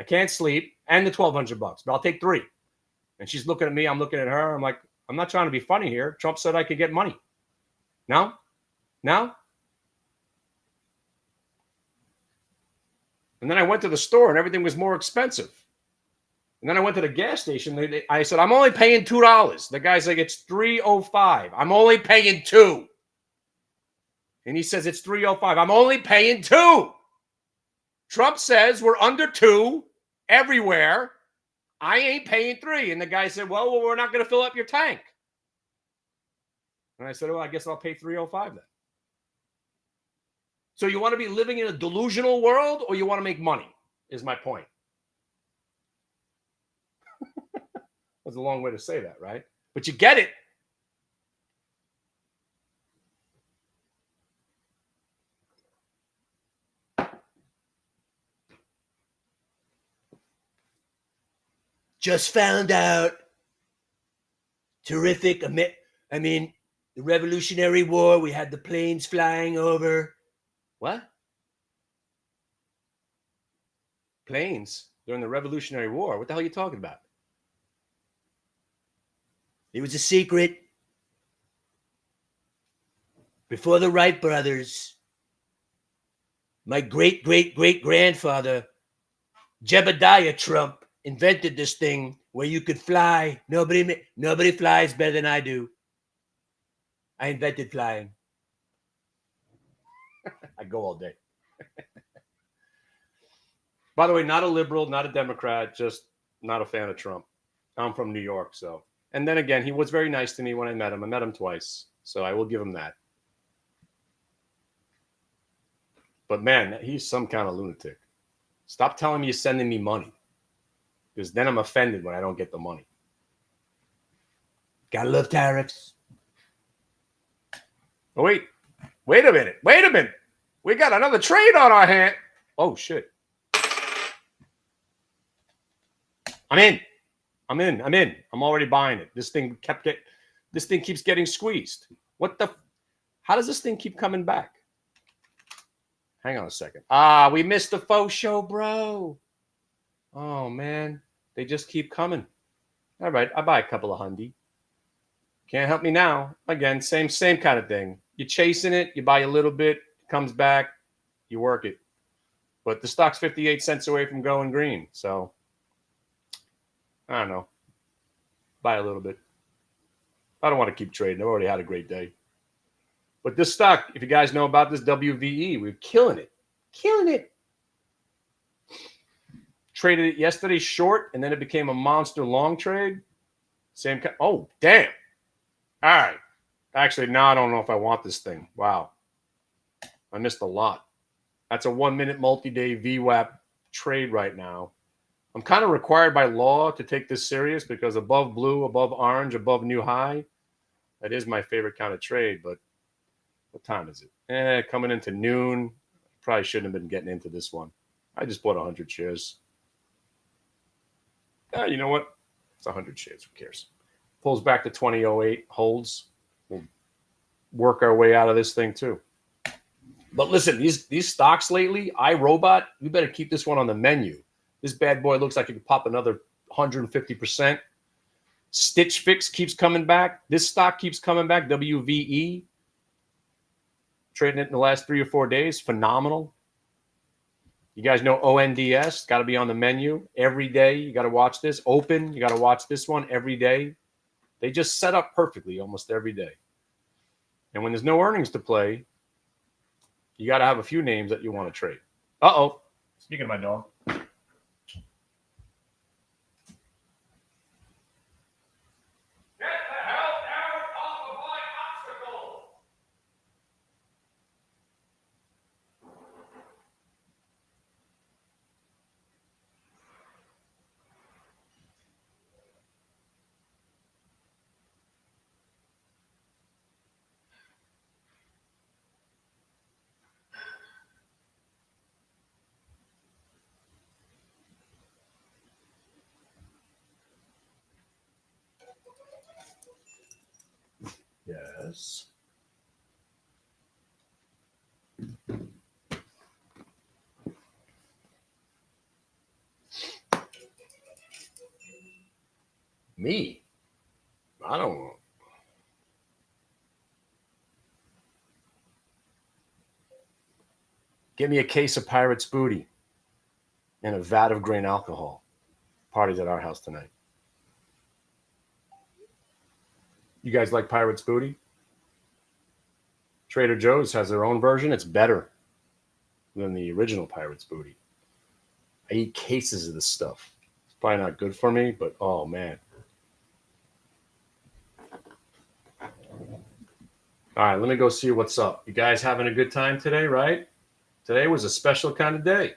I can't sleep, and the $1,200, but I'll take 3. And she's looking at me. I'm looking at her. I'm like, I'm not trying to be funny here. Trump said I could get money. No? And then I went to the store and everything was more expensive. And then I went to the gas station. I said, I'm only paying $2. The guy's like, it's $3.05. I'm only paying $2. And he says, it's $3.05. I'm only paying $2. Trump says we're under $2 everywhere. I ain't paying $3. And the guy said, well, we're not going to fill up your tank. And I said, well, I guess I'll pay $3.05 then. So you want to be living in a delusional world or you want to make money, is my point. That's a long way to say that, right? But you get it. Just found out. Terrific. I mean, the Revolutionary War, we had the planes flying over. What? Planes during the Revolutionary War? What the hell are you talking about? It was a secret. Before the Wright brothers, my great-great-great-grandfather, Jebediah Trump, invented this thing where you could fly. Nobody flies better than I do. I invented flying. I go all day. By the way, not a liberal, not a Democrat, just not a fan of Trump. I'm from New York, so. And then again, he was very nice to me when I met him. I met him twice, so I will give him that. But man, he's some kind of lunatic. Stop telling me you're sending me money, because then I'm offended when I don't get the money. Gotta love tariffs. Oh, wait a minute. We got another trade on our hand. Oh, shit. I'm in. I'm already buying it. This thing keeps getting squeezed. How does this thing keep coming back? Hang on a second. We missed the faux show, bro. Oh, man. They just keep coming. All right, I buy a couple of hundy. Can't help me now. Again, same kind of thing. You're chasing it. You buy a little bit. It comes back. You work it. But the stock's 58 cents away from going green. So, I don't know. Buy a little bit. I don't want to keep trading. I've already had a great day. But this stock, if you guys know about this WVE, we're killing it. Traded it yesterday short, and then it became a monster long trade. Same kind. Oh, damn. All right. Actually, now I don't know if I want this thing. Wow. I missed a lot. That's a 1-minute multi-day VWAP trade right now. I'm kind of required by law to take this serious because above blue, above orange, above new high, that is my favorite kind of trade. But what time is it? Coming into noon. Probably shouldn't have been getting into this one. I just bought 100 shares. You know what? It's 100 shares. Who cares? Pulls back to 2008, holds. We'll work our way out of this thing too. But listen, these stocks lately, iRobot, you better keep this one on the menu. This bad boy looks like it could pop another 150%. Stitch Fix keeps coming back. This stock keeps coming back. WVE. Trading it in the last 3 or 4 days. Phenomenal. You guys know ONDS. Got to be on the menu every day. You got to watch this. Open. You got to watch this one every day. They just set up perfectly almost every day. And when there's no earnings to play, you got to have a few names that you want to trade. Uh-oh. Speaking of my dog. Yes. Me? I don't know. Give me a case of Pirate's Booty and a vat of grain alcohol. Party's at our house tonight. You guys like Pirate's Booty? Trader Joe's has their own version. It's better than the original Pirate's Booty. I eat cases of this stuff. It's probably not good for me, but oh man. All right, let me go see what's up. You guys having a good time today, right? Today was a special kind of day.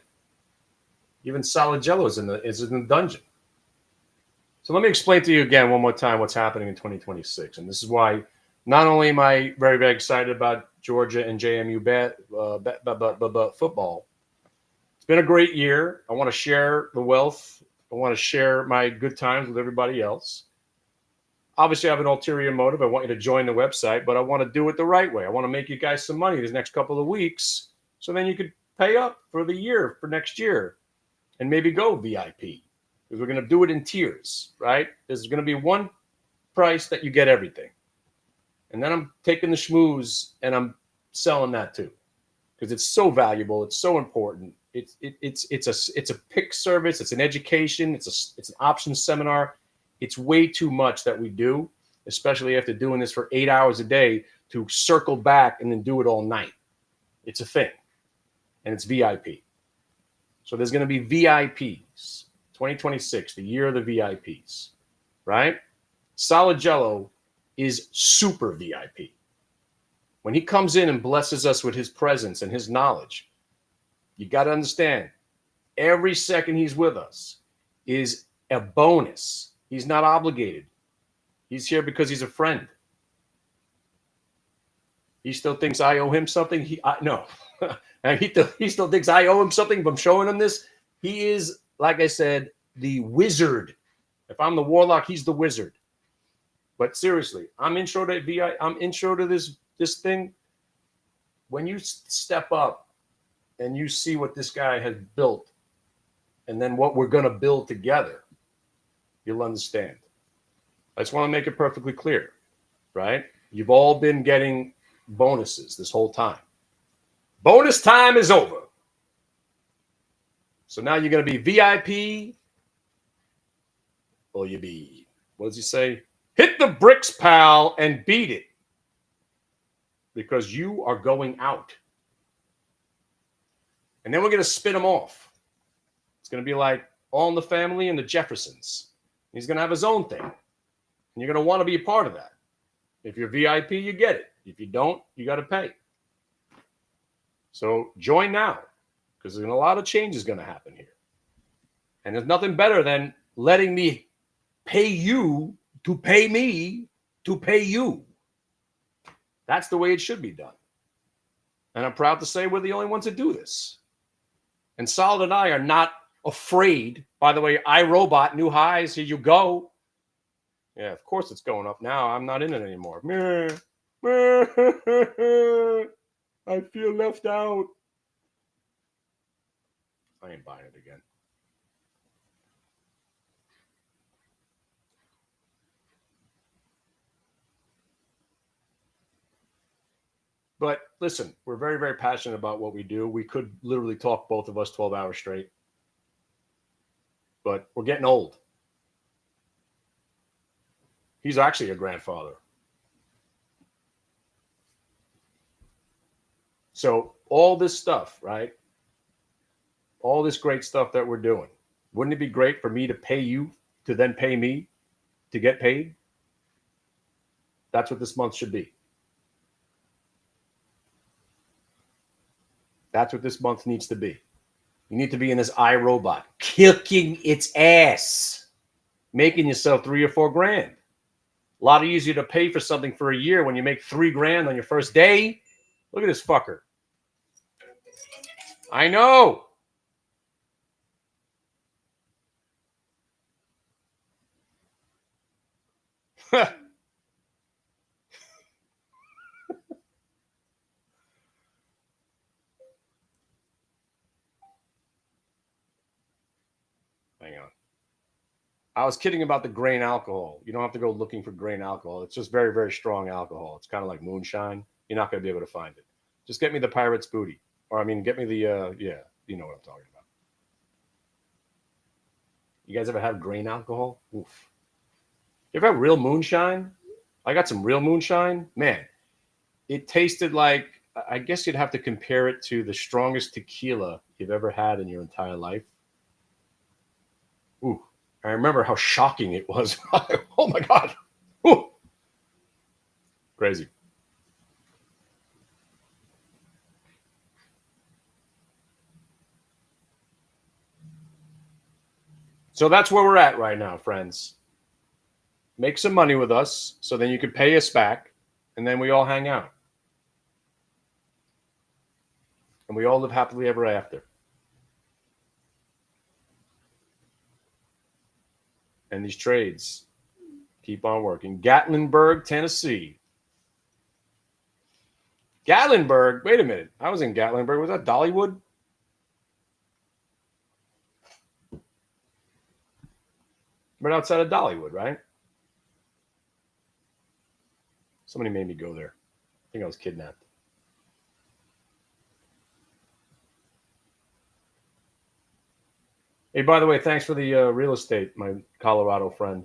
Even Solid Jello is in the dungeon. So let me explain to you again one more time what's happening in 2026. And this is why not only am I very, very excited about Georgia and JMU football. It's been a great year. I want to share the wealth. I want to share my good times with everybody else. Obviously, I have an ulterior motive. I want you to join the website, but I want to do it the right way. I want to make you guys some money these next couple of weeks so then you could pay up for the year, for next year, and maybe go VIP. Because we're going to do it in tiers, right? There's going to be one price that you get everything. And then I'm taking the schmooze and I'm selling that too. Because it's so valuable. It's so important. It's a pick service. It's an education. It's an options seminar. It's way too much that we do, especially after doing this for 8 hours a day, to circle back and then do it all night. It's a thing. And it's VIP. So there's going to be VIPs. 2026, the year of the VIPs, right? Solid Jello is super VIP. When he comes in and blesses us with his presence and his knowledge, you got to understand, every second he's with us is a bonus. He's not obligated. He's here because he's a friend. He still thinks I owe him something. No. And he still thinks I owe him something, but I'm showing him this. He is, like I said, the wizard. If I'm the warlock, he's the wizard. But seriously, I'm intro to this thing. When you step up and you see what this guy has built, and then what we're going to build together, you'll understand. I just want to make it perfectly clear, right? You've all been getting bonuses this whole time. Bonus time is over. So now you're going to be VIP, or you be, what does he say? Hit the bricks, pal, and beat it. Because you are going out. And then we're going to spin him off. It's going to be like All in the Family and the Jeffersons. He's going to have his own thing. And you're going to want to be a part of that. If you're VIP, you get it. If you don't, you got to pay. So join now, because there's a lot of changes going to happen here. And there's nothing better than letting me pay you to pay me to pay you. That's the way it should be done. And I'm proud to say we're the only ones that do this. And Solid and I are not afraid. By the way, iRobot, new highs, here you go. Yeah, of course it's going up now. I'm not in it anymore. I feel left out. I ain't buying it again. But listen, we're very, very passionate about what we do. We could literally talk, both of us, 12 hours straight. But we're getting old. He's actually a grandfather. So all this stuff, right? All this great stuff that we're doing. Wouldn't it be great for me to pay you to then pay me to get paid? That's what this month should be. That's what this month needs to be. You need to be in this iRobot, kicking its ass, making yourself $3 or $4 grand. A lot easier to pay for something for a year when you make $3 grand on your first day. Look at this fucker. I know. Hang on. I was kidding about the grain alcohol. You don't have to go looking for grain alcohol. It's just very, very strong alcohol. It's kind of like moonshine. You're not going to be able to find it. Just get me the Pirate's Booty. Or, I mean, get me the, yeah, you know what I'm talking about. You guys ever have grain alcohol? Oof. You ever have real moonshine? I got some real moonshine. Man, it tasted like, I guess you'd have to compare it to the strongest tequila you've ever had in your entire life. Ooh, I remember how shocking it was. Oh my God. Ooh. Crazy. So that's where we're at right now, friends. Make some money with us so then you can pay us back, and then we all hang out. And we all live happily ever after. And these trades keep on working. Gatlinburg, Tennessee. Gatlinburg? Wait a minute. I was in Gatlinburg. Was that Dollywood? Right outside of Dollywood, right? Somebody made me go there. I think I was kidnapped. Hey, by the way, thanks for the real estate, my Colorado friend.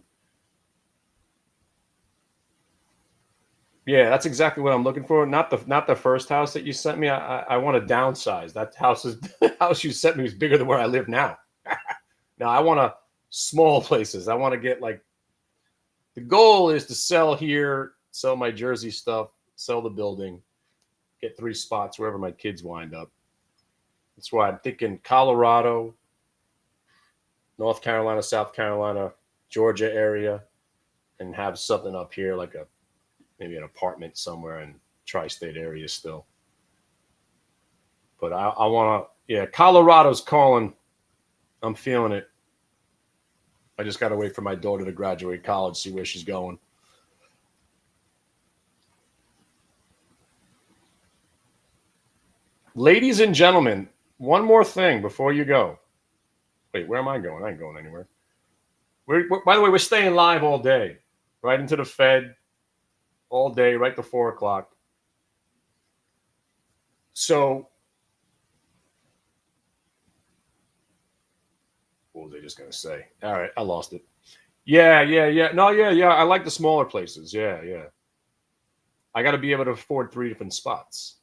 Yeah, that's exactly what I'm looking for. Not the first house that you sent me. I want to downsize. That house is the house you sent me is bigger than where I live now. Now I want to small places. I want to get like the goal is to sell here, sell my Jersey stuff, sell the building, get 3 spots wherever my kids wind up. That's why I'm thinking Colorado, North Carolina, South Carolina, Georgia area, and have something up here like maybe an apartment somewhere in tri-state area still. But I want to, yeah, Colorado's calling. I'm feeling it. I just got to wait for my daughter to graduate college, see where she's going. Ladies and gentlemen, one more thing before you go. Wait, where am I going? I ain't going anywhere. By the way, we're staying live all day, right into the Fed, all day, right to 4 o'clock. So, what was I just going to say? All right, I lost it. Yeah. No, yeah. I like the smaller places. Yeah. I got to be able to afford 3 different spots.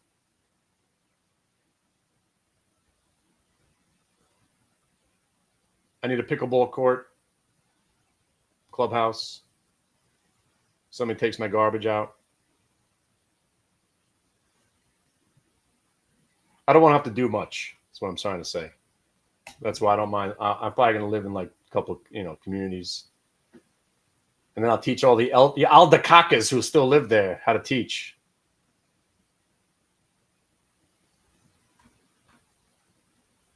I need a pickleball court, clubhouse. Somebody takes my garbage out. I don't want to have to do much. That's what I'm trying to say. That's why I don't mind. I'm probably going to live in like a couple, communities. And then I'll teach all the aldecacas who still live there how to teach.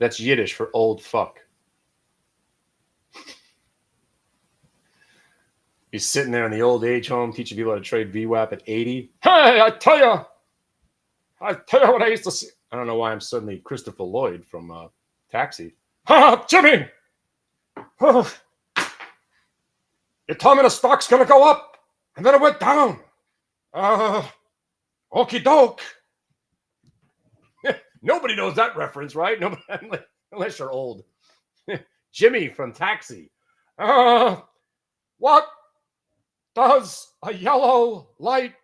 That's Yiddish for old fuck. He's sitting there in the old age home teaching people how to trade VWAP at 80. Hey, I tell you what I used to see. I don't know why I'm suddenly Christopher Lloyd from Taxi. Ha, Jimmy! Oh, you told me the stock's going to go up, and then it went down. Okie doke. Nobody knows that reference, right? Nobody, unless you're old. Jimmy from Taxi. What does a yellow light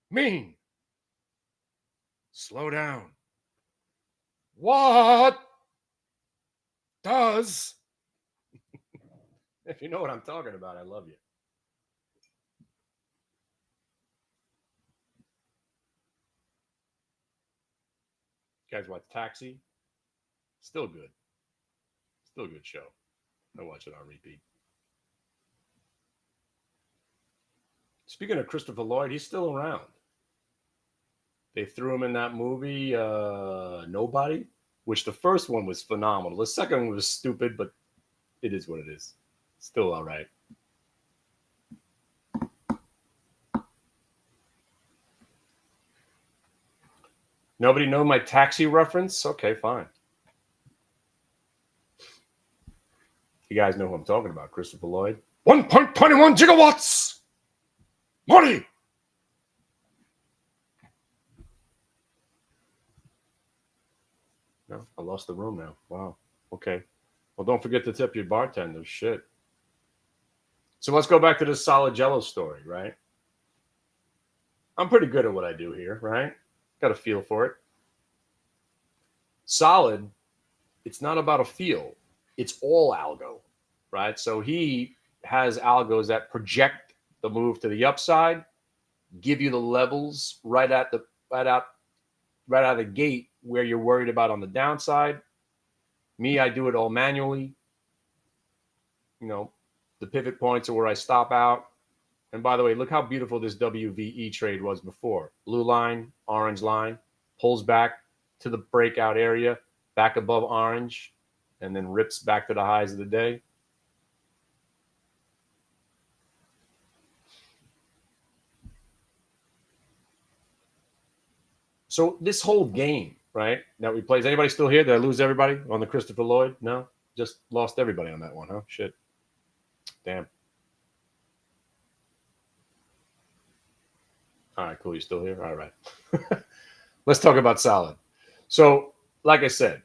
mean? Slow down. What does... If you know what I'm talking about, I love you. You guys watch Taxi? Still good. Still a good show. I watch it on repeat. Speaking of Christopher Lloyd, he's still around. They threw him in that movie, Nobody, which the first one was phenomenal. The second one was stupid, but it is what it is. Still all right. Nobody know my Taxi reference? Okay, fine. You guys know who I'm talking about, Christopher Lloyd. 1.21 gigawatts. Money. No, I lost the room now. Wow. Okay. Well, don't forget to tip your bartenders. Shit. So let's go back to this solid Jello story, right? I'm pretty good at what I do here, right? Got a feel for it. Solid, it's not about a feel. It's all algo, right? So he has algos that project the move to the upside, give you the levels right out of the gate where you're worried about on the downside. Me, I do it all manually. You know, the pivot points are where I stop out. And by the way, look how beautiful this WVE trade was before. Blue line, orange line, pulls back to the breakout area, back above orange, and then rips back to the highs of the day. So this whole game, right, that we play, is anybody still here? Did I lose everybody on the Christopher Lloyd? No? Just lost everybody on that one, huh? Shit. Damn. All right, cool. You still here? All right. Let's talk about solid. So, like I said,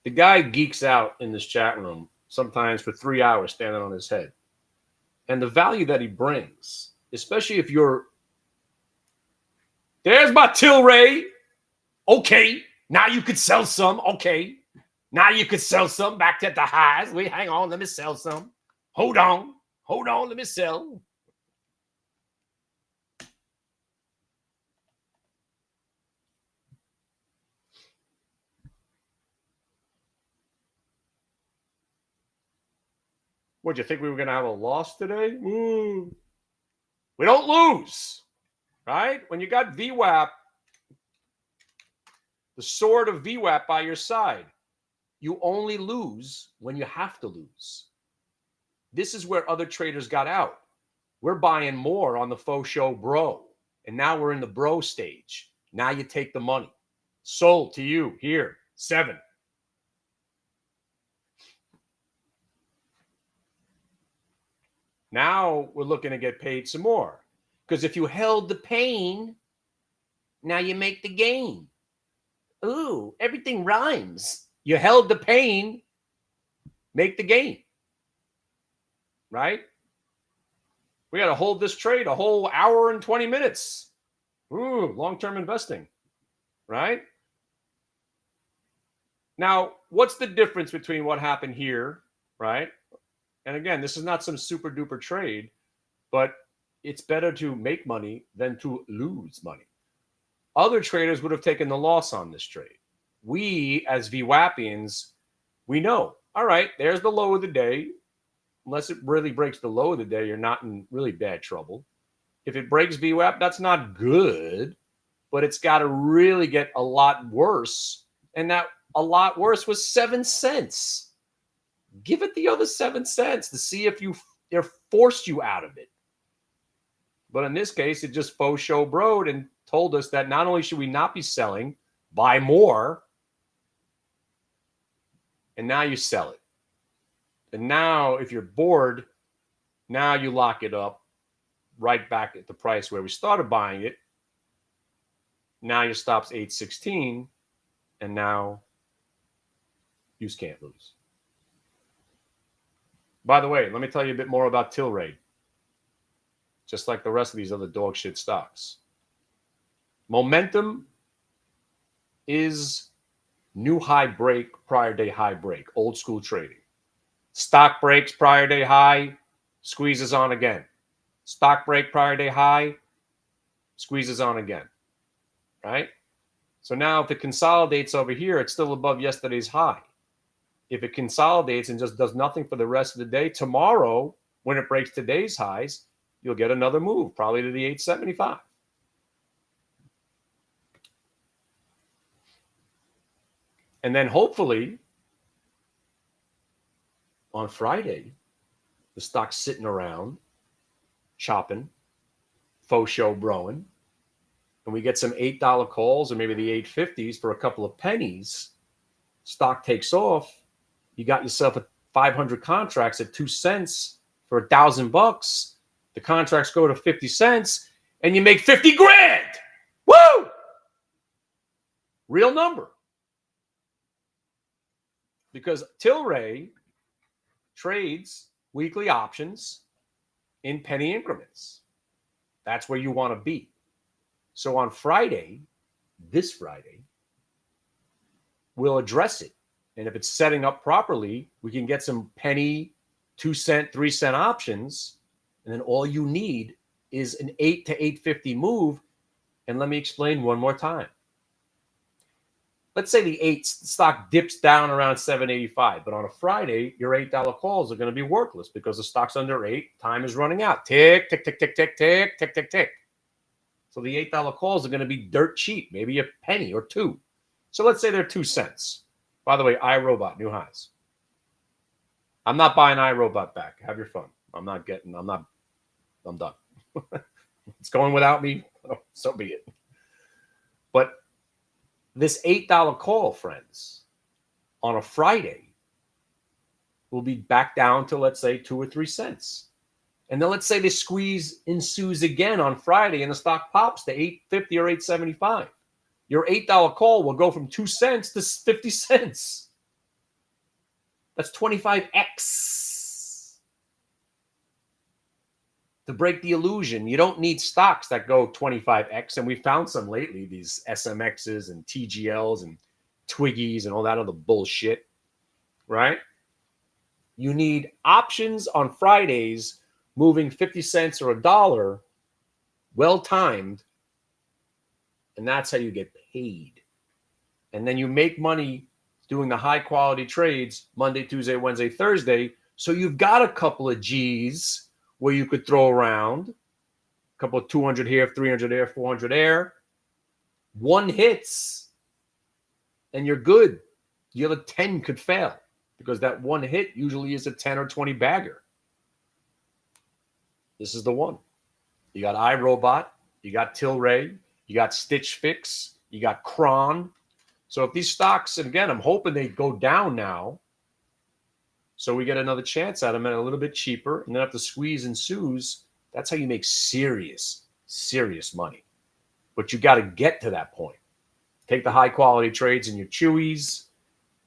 the guy geeks out in this chat room sometimes for 3 hours standing on his head. And the value that he brings, especially if you're, there's my Tilray. Okay, now you could sell some. Okay, now you could sell some back at the highs. Wait, hang on, let me sell some. Hold on, let me sell. What, do you think we were going to have a loss today? Ooh. We don't lose, right? When you got VWAP, the sword of VWAP by your side, you only lose when you have to lose. This is where other traders got out. We're buying more on the faux show bro. And now we're in the bro stage. Now you take the money. Sold to you here, 7. Now we're looking to get paid some more. Because if you held the pain, now you make the gain. Ooh, everything rhymes. You held the pain, make the gain. Right? We got to hold this trade a whole hour and 20 minutes. Ooh, long-term investing. Right? Now, what's the difference between what happened here, right? And again, this is not some super duper trade, but it's better to make money than to lose money. Other traders would have taken the loss on this trade. We, as VWAPians, we know, all right, there's the low of the day. Unless it really breaks the low of the day, you're not in really bad trouble. If it breaks VWAP, that's not good, but it's got to really get a lot worse. And that a lot worse was 7 cents. Give it the other 7 cents to see if they're forced you out of it. But in this case, it just faux show broed and told us that not only should we not be selling, buy more, and now you sell it. And now, if you're bored, now you lock it up right back at the price where we started buying it. Now your stop's 816, and now you can't lose. By the way, let me tell you a bit more about Tilray. Just like the rest of these other dog shit stocks. Momentum is new high break, prior day high break, old school trading. Stock breaks, prior day high, squeezes on again. Stock break, prior day high, squeezes on again. Right? So now if it consolidates over here, it's still above yesterday's high. If it consolidates and just does nothing for the rest of the day, tomorrow, when it breaks today's highs, you'll get another move, probably to the 875. And then hopefully on Friday, the stock's sitting around, chopping, faux show broing, and we get some $8 calls or maybe the 850s for a couple of pennies, stock takes off, you got yourself a 500 contracts at 2 cents for $1,000. The contracts go to 50 cents and you make 50 grand. Woo! Real number. Because Tilray trades weekly options in penny increments. That's where you want to be. So on Friday, this Friday, we'll address it. And if it's setting up properly, we can get some penny, 2 cent, 3 cent options. And then all you need is an 8 to 8.50 move. And let me explain one more time. Let's say the 8 stock dips down around 7.85, but on a Friday, your $8 calls are going to be worthless because the stock's under 8. Time is running out. Tick, tick, tick, tick, tick, tick, tick, tick, tick. So the $8 calls are going to be dirt cheap, maybe a penny or 2. So let's say they're 2 cents. By the way, iRobot, new highs. I'm not buying iRobot back. Have your fun. I'm done. It's going without me. Oh, so be it. But this $8 call, friends, on a Friday will be back down to, let's say, 2 or 3 cents. And then let's say the squeeze ensues again on Friday and the stock pops to 8.50 or 8.75. Your $8 call will go from 2 cents to 50 cents. That's 25x. To break the illusion, you don't need stocks that go 25x. And we found some lately, these SMXs and TGLs and Twiggies and all that other bullshit, right? You need options on Fridays moving 50 cents or $1, well-timed, and that's how you get paid. And then you make money doing the high-quality trades Monday, Tuesday, Wednesday, Thursday, so you've got a couple of G's where you could throw around, a couple of 200 here, 300 there, 400 there. One hits, and you're good. The other 10 could fail because that one hit usually is a 10 or 20 bagger. This is the one. You got iRobot, you got Tilray, you got Stitch Fix, you got Cron. So if these stocks, and again, I'm hoping they go down now, so we get another chance at them at a little bit cheaper. And then if the squeeze ensues, that's how you make serious, serious money. But you got to get to that point. Take the high quality trades in your Chewies,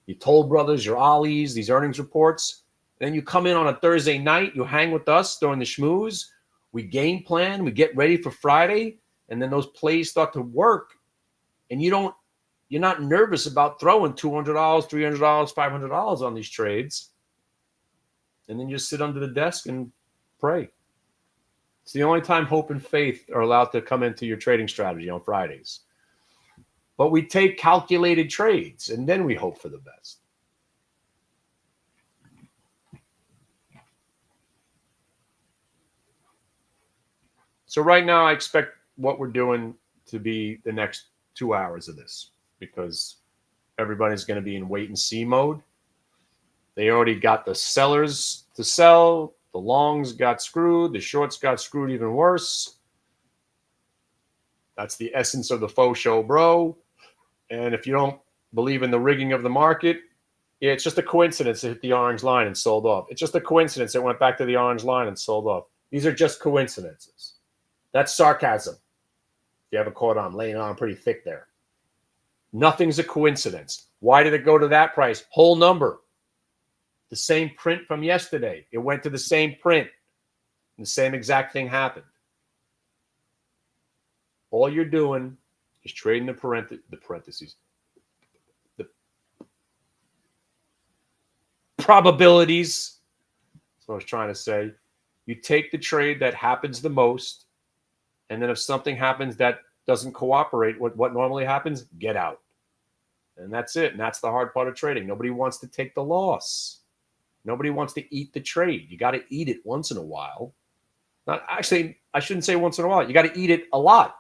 your Toll Brothers, your Ollies, these earnings reports. Then you come in on a Thursday night, you hang with us during the schmooze. We game plan, we get ready for Friday, and then those plays start to work. And you're not nervous about throwing $200, $300, $500 on these trades. And then you sit under the desk and pray. It's the only time hope and faith are allowed to come into your trading strategy on Fridays. But we take calculated trades, and then we hope for the best. So right now, I expect what we're doing to be the next 2 hours of this because everybody's going to be in wait-and-see mode. They already got the sellers to sell. The longs got screwed. The shorts got screwed even worse. That's the essence of the faux show, bro. And if you don't believe in the rigging of the market, yeah, it's just a coincidence it hit the orange line and sold off. It's just a coincidence it went back to the orange line and sold off. These are just coincidences. That's sarcasm. If you haven't caught on, laying on pretty thick there. Nothing's a coincidence. Why did it go to that price? Whole number. The same print from yesterday. It went to the same print. And the same exact thing happened. All you're doing is trading the parentheses. The probabilities. That's what I was trying to say. You take the trade that happens the most. And then if something happens that doesn't cooperate with what normally happens, get out. And that's it. And that's the hard part of trading. Nobody wants to take the loss. Nobody wants to eat the trade. You got to eat it once in a while. Actually, I shouldn't say once in a while. You got to eat it a lot.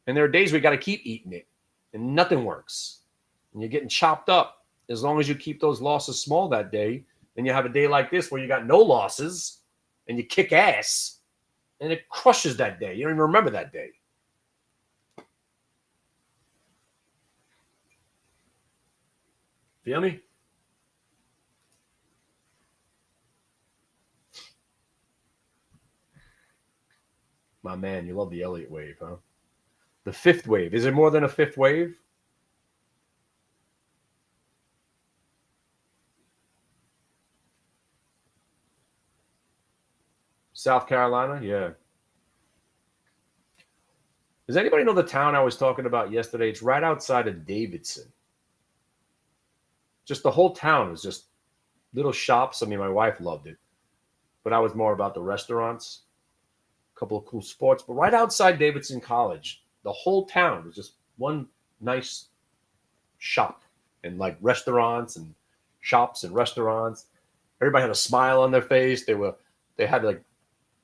And there are days we got to keep eating it. And nothing works. And you're getting chopped up. As long as you keep those losses small that day, then you have a day like this where you got no losses and you kick ass. And it crushes that day. You don't even remember that day. Feel me? My man, you love the Elliott wave, huh? The fifth wave. Is it more than a fifth wave? South Carolina? Yeah. Does anybody know the town I was talking about yesterday? It's right outside of Davidson. Just the whole town is just little shops. I mean, my wife loved it, but I was more about the restaurants, a couple of cool sports. But right outside Davidson College, the whole town was just one nice shop and like restaurants and shops and restaurants. Everybody had a smile on their face. They had like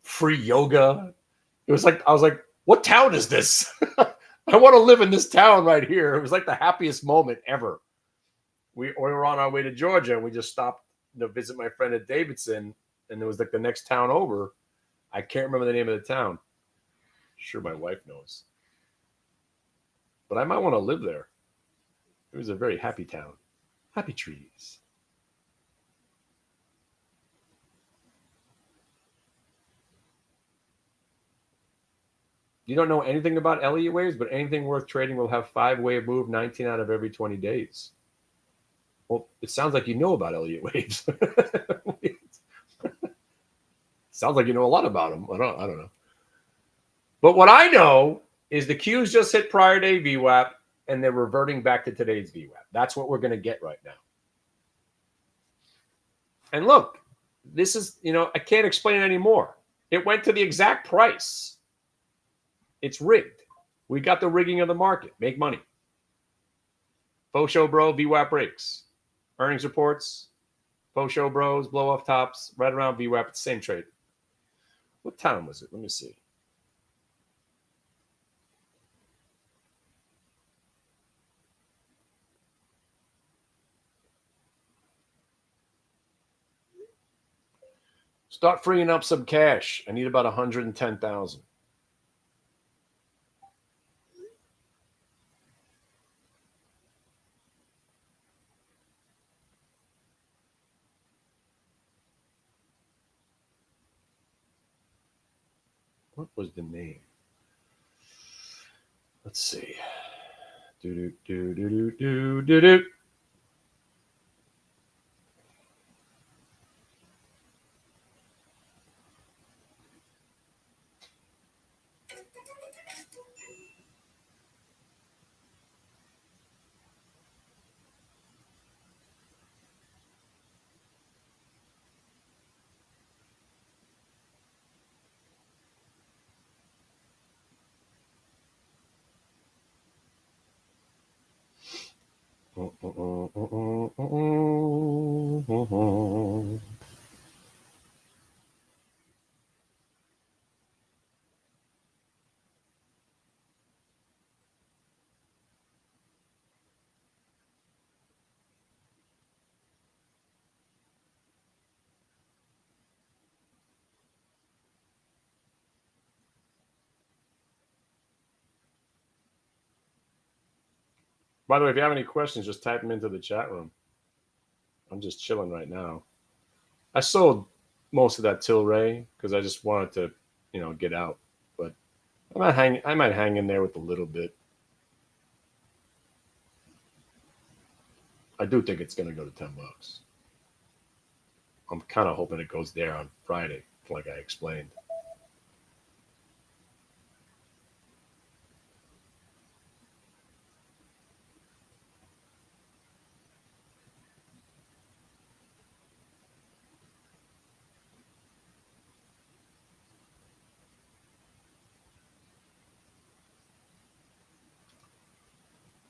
free yoga. It was like I was like, what town is this? I want to live in this town right here. It was like the happiest moment ever. We were on our way to Georgia and we just stopped to visit my friend at Davidson, and it was like the next town over. I can't remember the name of the town. Sure, my wife knows. But I might want to live there. It was a very happy town. Happy trees. You don't know anything about Elliott waves, but anything worth trading will have 5-wave move 19 out of every 20 days. Well, it sounds like you know about Elliott waves. Sounds like you know a lot about them. I don't know. But what I know is the Qs just hit prior day VWAP, and they're reverting back to today's VWAP. That's what we're going to get right now. And look, this is, I can't explain it anymore. It went to the exact price. It's rigged. We got the rigging of the market. Make money. Faux show bro, VWAP breaks. Earnings reports, faux show bros, blow off tops, right around VWAP, it's the same trade. What time was it? Let me see. Start freeing up some cash. I need about 110,000. What was the name? Let's see. Do do do do do do do. By the way, if you have any questions, just type them into the chat room. I'm just chilling right now. I sold most of that Tilray because I just wanted to, get out. But I might hang in there with a little bit. I do think it's going to go to $10. I'm kind of hoping it goes there on Friday, like I explained.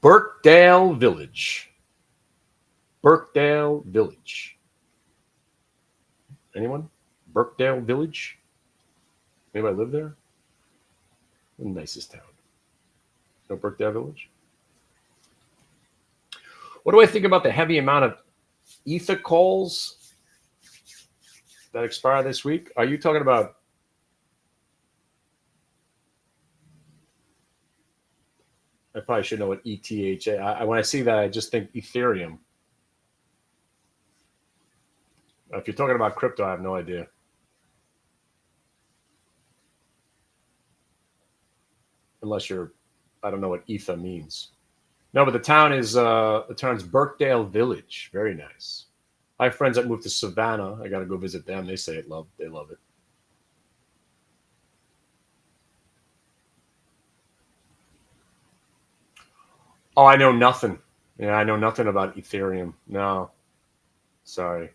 Birkdale Village. Birkdale Village. Anyone? Birkdale Village? Anybody live there? The nicest town. No Birkdale Village? What do I think about the heavy amount of ether calls that expire this week? Are you talking about? I probably should know what ETH. When I see that, I just think Ethereum. If you're talking about crypto, I have no idea. unless you're, I don't know what ether means. No, but the town's Birkdale Village. Very nice. I have friends that moved to Savannah. I got to go visit them. They say they love it. Oh, I know nothing. Yeah, I know nothing about Ethereum. No, sorry.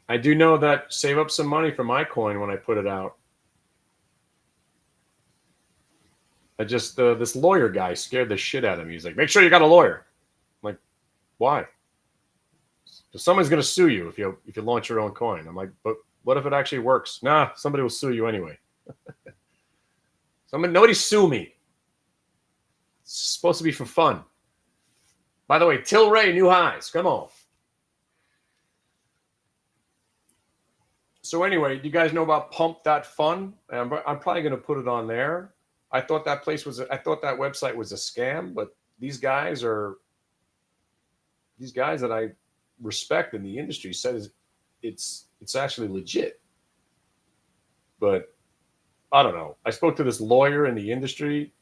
I do know that save up some money for my coin when I put it out. I just this lawyer guy scared the shit out of me. He's like, "Make sure you got a lawyer." I'm like, "Why?" Because someone's going to sue you if you launch your own coin. I'm like, "But what if it actually works?" Nah, somebody will sue you anyway. Nobody sue me. It's supposed to be for fun. By the way, Tilray new highs. Come on. So anyway, do you guys know about Pump.fun? I'm probably going to put it on there. I thought that website was a scam, but these guys that I respect in the industry said it's actually legit. But I don't know. I spoke to this lawyer in the industry.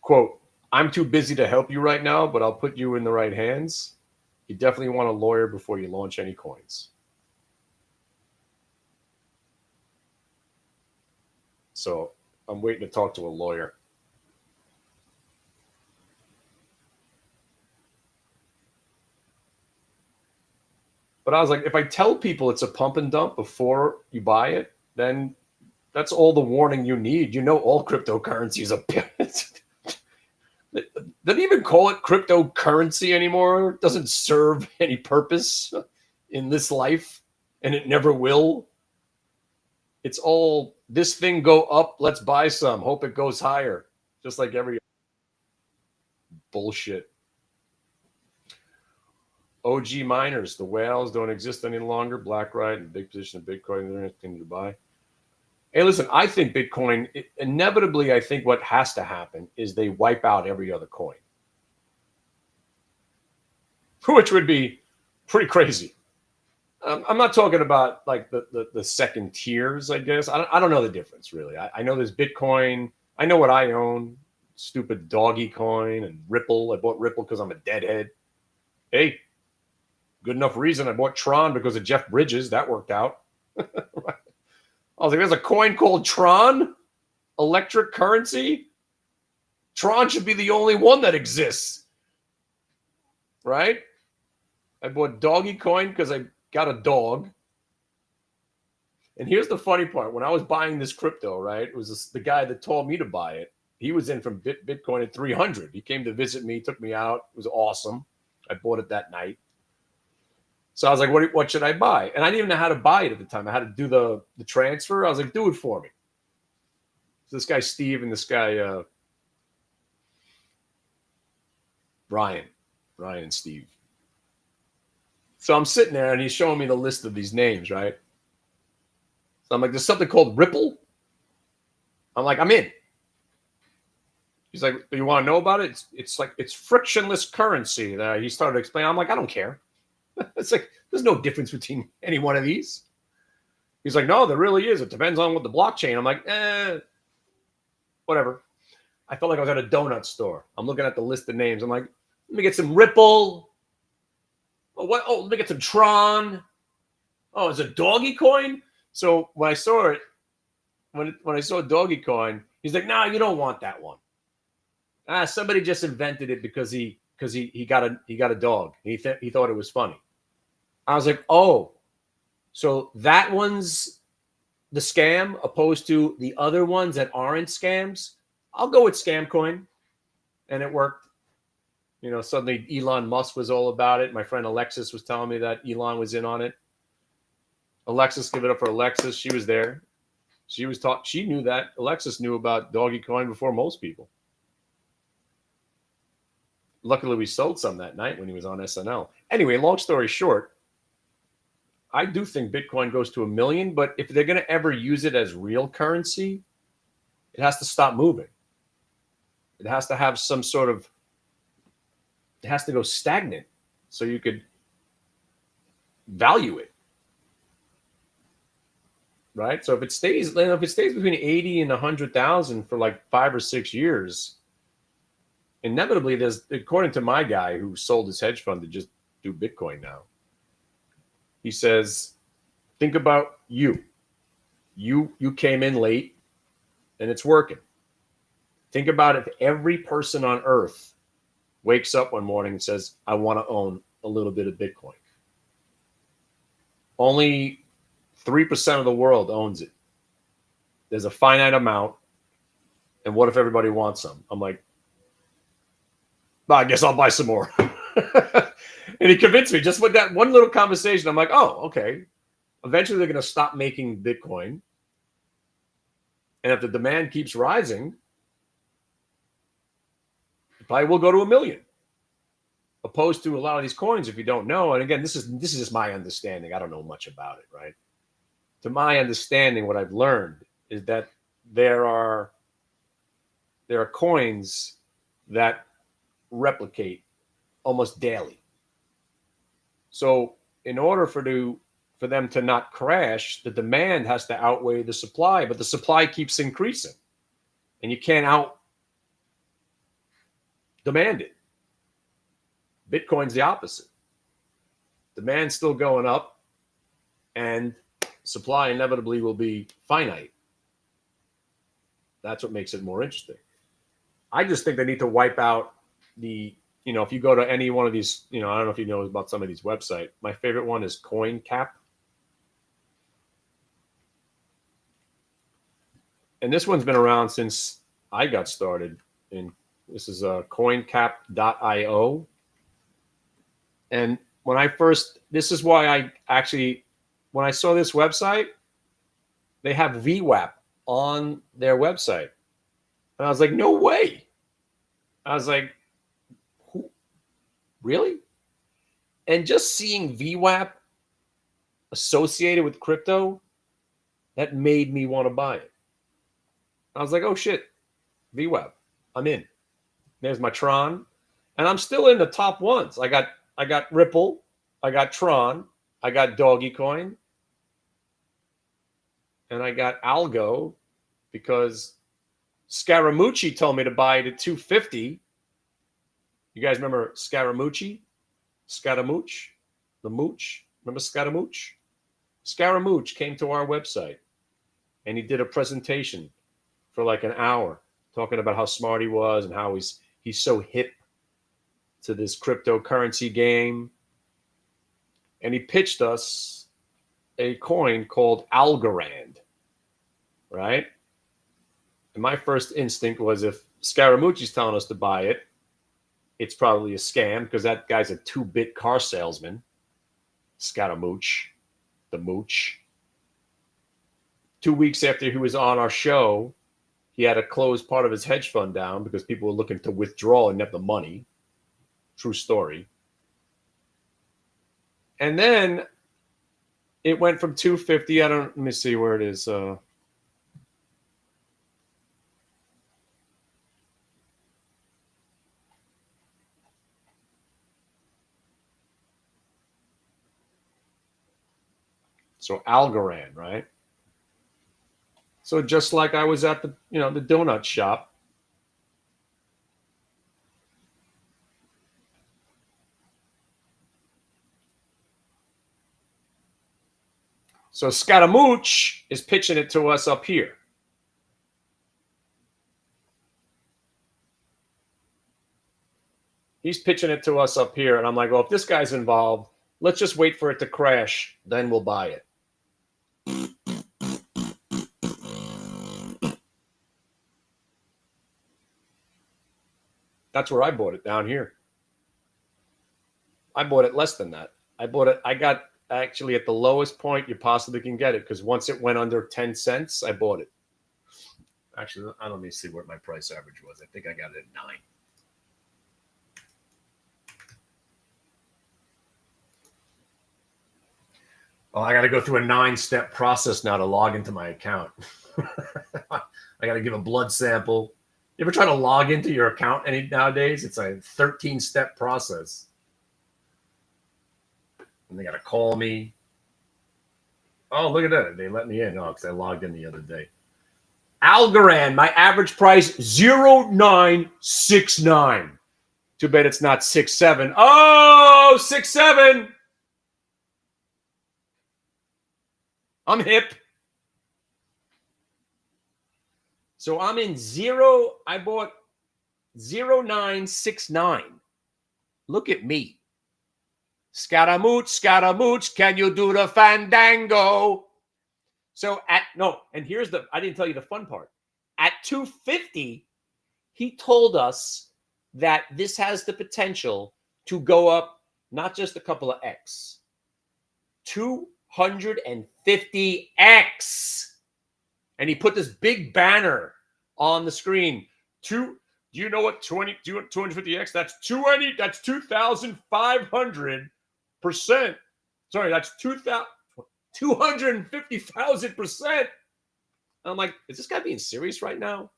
Quote, "I'm too busy to help you right now, but I'll put you in the right hands. You definitely want a lawyer before you launch any coins." So I'm waiting to talk to a lawyer. But I was like, if I tell people it's a pump and dump before you buy it, then that's all the warning you need. You know, all cryptocurrencies are. They don't even call it cryptocurrency anymore. It doesn't serve any purpose in this life, and it never will. It's all this thing go up, let's buy some, hope it goes higher, just like every bullshit. OG miners, the whales don't exist any longer. BlackRock and big position of Bitcoin, they're continue to buy. Hey, listen, I think Bitcoin, inevitably, I think what has to happen is they wipe out every other coin, which would be pretty crazy. I'm not talking about like the second tiers, I guess. I don't know the difference, really. I know there's Bitcoin. I know what I own. Stupid doggy coin and Ripple. I bought Ripple because I'm a deadhead. Hey, good enough reason. I bought Tron because of Jeff Bridges. That worked out. I was like, there's a coin called Tron? Electric currency? Tron should be the only one that exists. Right? I bought Doggy Coin because I got a dog. And here's the funny part. When I was buying this crypto, right, it was the guy that told me to buy it. He was in from Bitcoin at 300. He came to visit me, took me out. It was awesome. I bought it that night. So I was like, what should I buy? And I didn't even know how to buy it at the time. I had to do the transfer. I was like, do it for me. So this guy, Steve, and this guy, Brian and Steve. So I'm sitting there and he's showing me the list of these names, right? So I'm like, there's something called Ripple. I'm like, I'm in. He's like, do you want to know about it? It's frictionless currency. He started explaining. I'm like, I don't care. It's like, there's no difference between any one of these. He's like, no, there really is. It depends on what the blockchain. I'm like, whatever. I felt like I was at a donut store. I'm looking at the list of names. I'm like, let me get some Ripple. Oh, let me get some Tron. Oh, it's a doggy coin. So when I saw it, when I saw doggy coin, he's like, no, you don't want that one. Somebody just invented it because he got a dog. He thought it was funny. I was like, oh, so that one's the scam opposed to the other ones that aren't scams. I'll go with scam coin, and it worked. You know, suddenly Elon Musk was all about it. My friend Alexis was telling me that Elon was in on it. Alexis, give it up for Alexis. She was there. She was taught. She knew that. Alexis knew about doggy coin before most people. Luckily, we sold some that night when he was on SNL. Anyway, long story short, I do think Bitcoin goes to 1 million, but if they're going to ever use it as real currency, it has to stop moving. It has to have some sort of, it has to go stagnant so you could value it. Right? So if it stays between 80 and 100,000 for like 5 or 6 years, inevitably there's, according to my guy who sold his hedge fund to just do Bitcoin now, he says, think about you. You came in late and it's working. Think about if every person on earth wakes up one morning and says, I want to own a little bit of Bitcoin. Only 3% of the world owns it. There's a finite amount. And what if everybody wants some? I'm like, well, I guess I'll buy some more. And he convinced me just with that one little conversation. I'm like, oh, okay. Eventually they're going to stop making Bitcoin. And if the demand keeps rising, it probably will go to 1 million. Opposed to a lot of these coins, if you don't know. And again, this is just my understanding. I don't know much about it, right? To my understanding, what I've learned is that there are coins that replicate almost daily. So in order for them to not crash, the demand has to outweigh the supply, but the supply keeps increasing. And you can't out demand it. Bitcoin's the opposite. Demand's still going up, and supply inevitably will be finite. That's what makes it more interesting. I just think they need to wipe out the, if you go to any one of these, I don't know if you know about some of these websites. My favorite one is CoinCap. And this one's been around since I got started. This is coincap.io. And this is why when I saw this website, they have VWAP on their website. And I was like, no way. I was like, who? Really? And just seeing VWAP associated with crypto, that made me want to buy it. I was like, oh shit, VWAP, I'm in. There's my Tron. And I'm still in the top ones. I got Ripple, I got Tron, I got Dogecoin, and I got Algo because Scaramucci told me to buy it at 250. You guys remember Scaramucci? Scaramouche? The Mooch? Remember Scaramouche? Scaramouche came to our website and he did a presentation for like an hour talking about how smart he was and how he's so hip to this cryptocurrency game. And he pitched us a coin called Algorand, right? And my first instinct was, if Scaramucci's telling us to buy it, it's probably a scam because that guy's a 2-bit car salesman. Scaramouche, the Mooch. 2 weeks after he was on our show, he had to close part of his hedge fund down because people were looking to withdraw and have the money. True story. And then it went from 250. Let me see where it is. So Algorand, right? So just like I was at the donut shop, so Scaramouche is pitching it to us up here. He's pitching it to us up here, and I'm like, well, if this guy's involved, let's just wait for it to crash, then we'll buy it. That's where I bought it, down here. I bought it less than that. I got actually at the lowest point you possibly can get it, because once it went under 10 cents, I bought it. Actually, let me see what my price average was. I think I got it at 9. Well, I got to go through a 9-step process now to log into my account. I got to give a blood sample. You ever try to log into your account nowadays? It's a 13-step process. And they got to call me. Oh, look at that. They let me in. Oh, because I logged in the other day. Algorand, my average price, 0969. Too bad it's not 67. Oh, 67. I'm hip. So I'm in zero. I bought 0969. Look at me. Scaramouche, can you do the fandango? So and here's I didn't tell you the fun part. At 250, he told us that this has the potential to go up not just a couple of X, 250X. And he put this big banner on the screen. Do you know what 250X? That's 2,500%. Sorry, that's 250,000%. I'm like, is this guy being serious right now?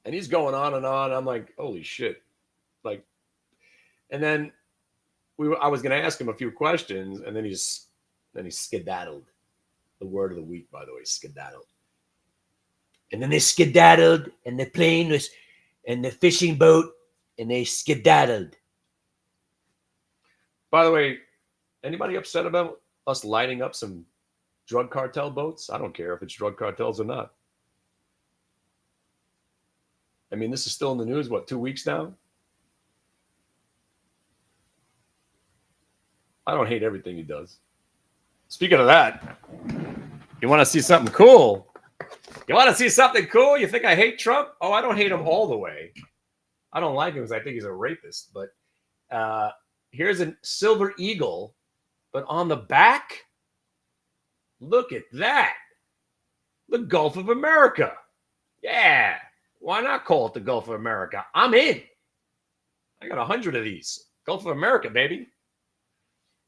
And he's going on and on. I'm like, holy shit. Like, and then I was going to ask him a few questions, and then he skedaddled. The word of the week, by the way, skedaddled. And then they skedaddled, and the plane was, and the fishing boat, and they skedaddled. By the way, anybody upset about us lighting up some drug cartel boats? I don't care if it's drug cartels or not. I mean, this is still in the news, 2 weeks now? I don't hate everything he does. Speaking of that, you want to see something cool? You think I hate Trump? Oh, I don't hate him all the way. I don't like him because I think he's a rapist. But here's a silver eagle, but on the back, look at that. The Gulf of America. Yeah. Why not call it the Gulf of America? I'm in. I got 100 of these. Gulf of America, baby.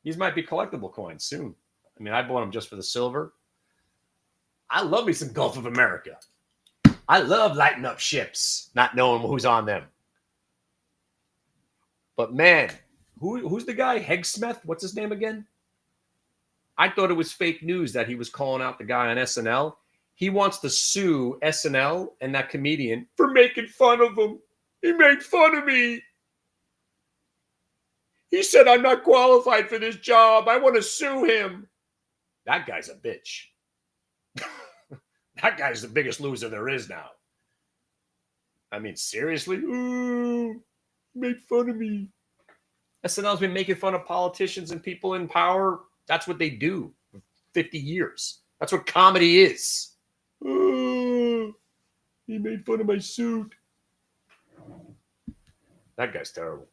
These might be collectible coins soon. I mean, I bought them just for the silver. I love me some Gulf of America. I love lighting up ships, not knowing who's on them. But man, who's the guy? Hegsmith? What's his name again? I thought it was fake news that he was calling out the guy on SNL. He wants to sue SNL and that comedian for making fun of him. He made fun of me. He said, I'm not qualified for this job. I want to sue him. That guy's a bitch. That guy's the biggest loser there is now. I mean, seriously? Ooh, made fun of me. SNL's been making fun of politicians and people in power. That's what they do for 50 years. That's what comedy is. Oh, he made fun of my suit. That guy's terrible.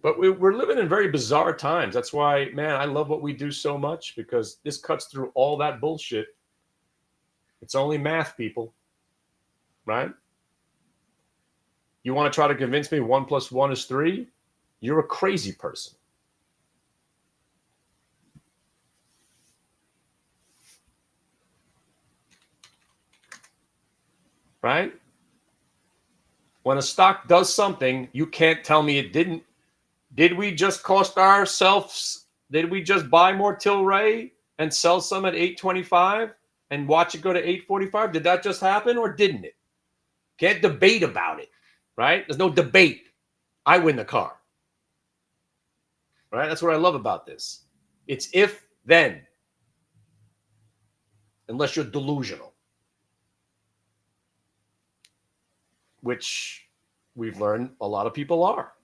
But we're living in very bizarre times. That's why, man, I love what we do so much, because this cuts through all that bullshit. It's only math, people. Right? You want to try to convince me 1 + 1 is 3? You're a crazy person. Right? When a stock does something, you can't tell me it didn't. Did we just cost ourselves? Did we just buy more Tilray and sell some at 825 and watch it go to 845? Did that just happen, or didn't it? Can't debate about it, right? There's no debate. I win the car. Right? That's what I love about this. It's if then, unless you're delusional, which we've learned a lot of people are.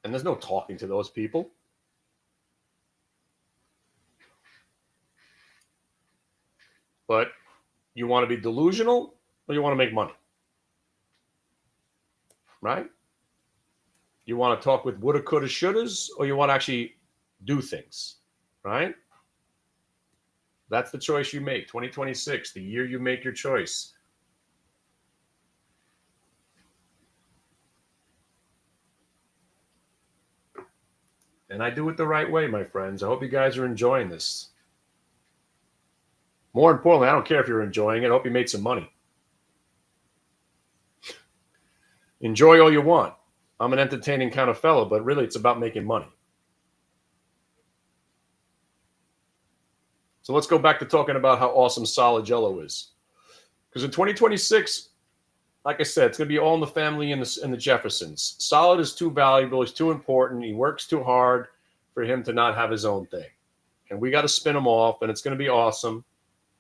And there's no talking to those people. But you want to be delusional, or you want to make money? Right? You want to talk with woulda, coulda, shouldas, or you want to actually do things? Right? That's the choice you make. 2026, the year you make your choice. And I do it the right way, my friends. I hope you guys are enjoying this. More importantly, I don't care if you're enjoying it. I hope you made some money. Enjoy all you want. I'm an entertaining kind of fellow, but really it's about making money. So let's go back to talking about how awesome solid Jello is. Because in 2026, like I said, it's going to be all in the family and the Jeffersons. Solid is too valuable. He's too important. He works too hard for him to not have his own thing. And we got to spin him off, and it's going to be awesome.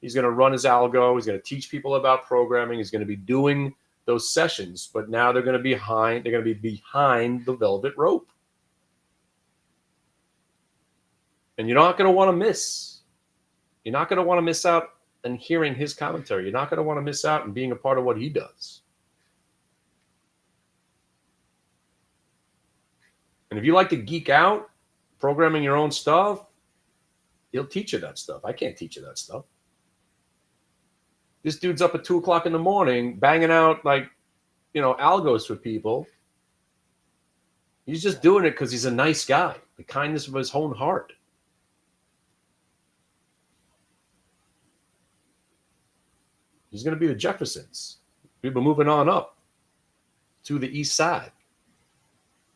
He's going to run his algo. He's going to teach people about programming. He's going to be doing those sessions, but now they're going to be behind the velvet rope. And you're not going to want to miss. You're not going to want to miss out on hearing his commentary. You're not going to want to miss out on being a part of what he does. And if you like to geek out, programming your own stuff, he'll teach you that stuff. I can't teach you that stuff. This dude's up at 2 o'clock in the morning, banging out algos for people. He's just doing it because he's a nice guy, the kindness of his own heart. He's going to be the Jeffersons. People moving on up to the east side,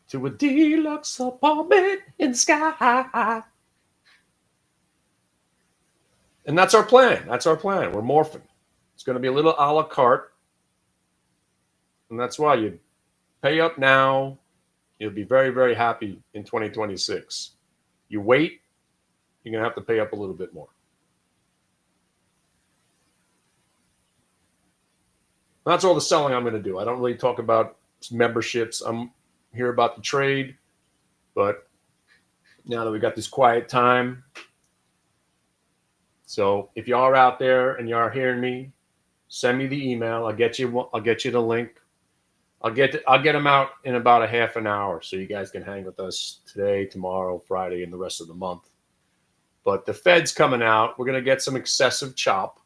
to a deluxe apartment in the sky. And that's our plan. That's our plan. We're morphing. It's going to be a little a la carte. And that's why you pay up now. You'll be very, very happy in 2026. You wait, you're going to have to pay up a little bit more. That's all the selling I'm going to do. I don't really talk about memberships. I'm here about the trade. But now that we got this quiet time, so if you are out there and you are hearing me, send me the email. I'll get you the link. I'll get them out in about a half an hour, so you guys can hang with us today, tomorrow, Friday, and the rest of the month. But the Fed's coming out. We're going to get some excessive chop.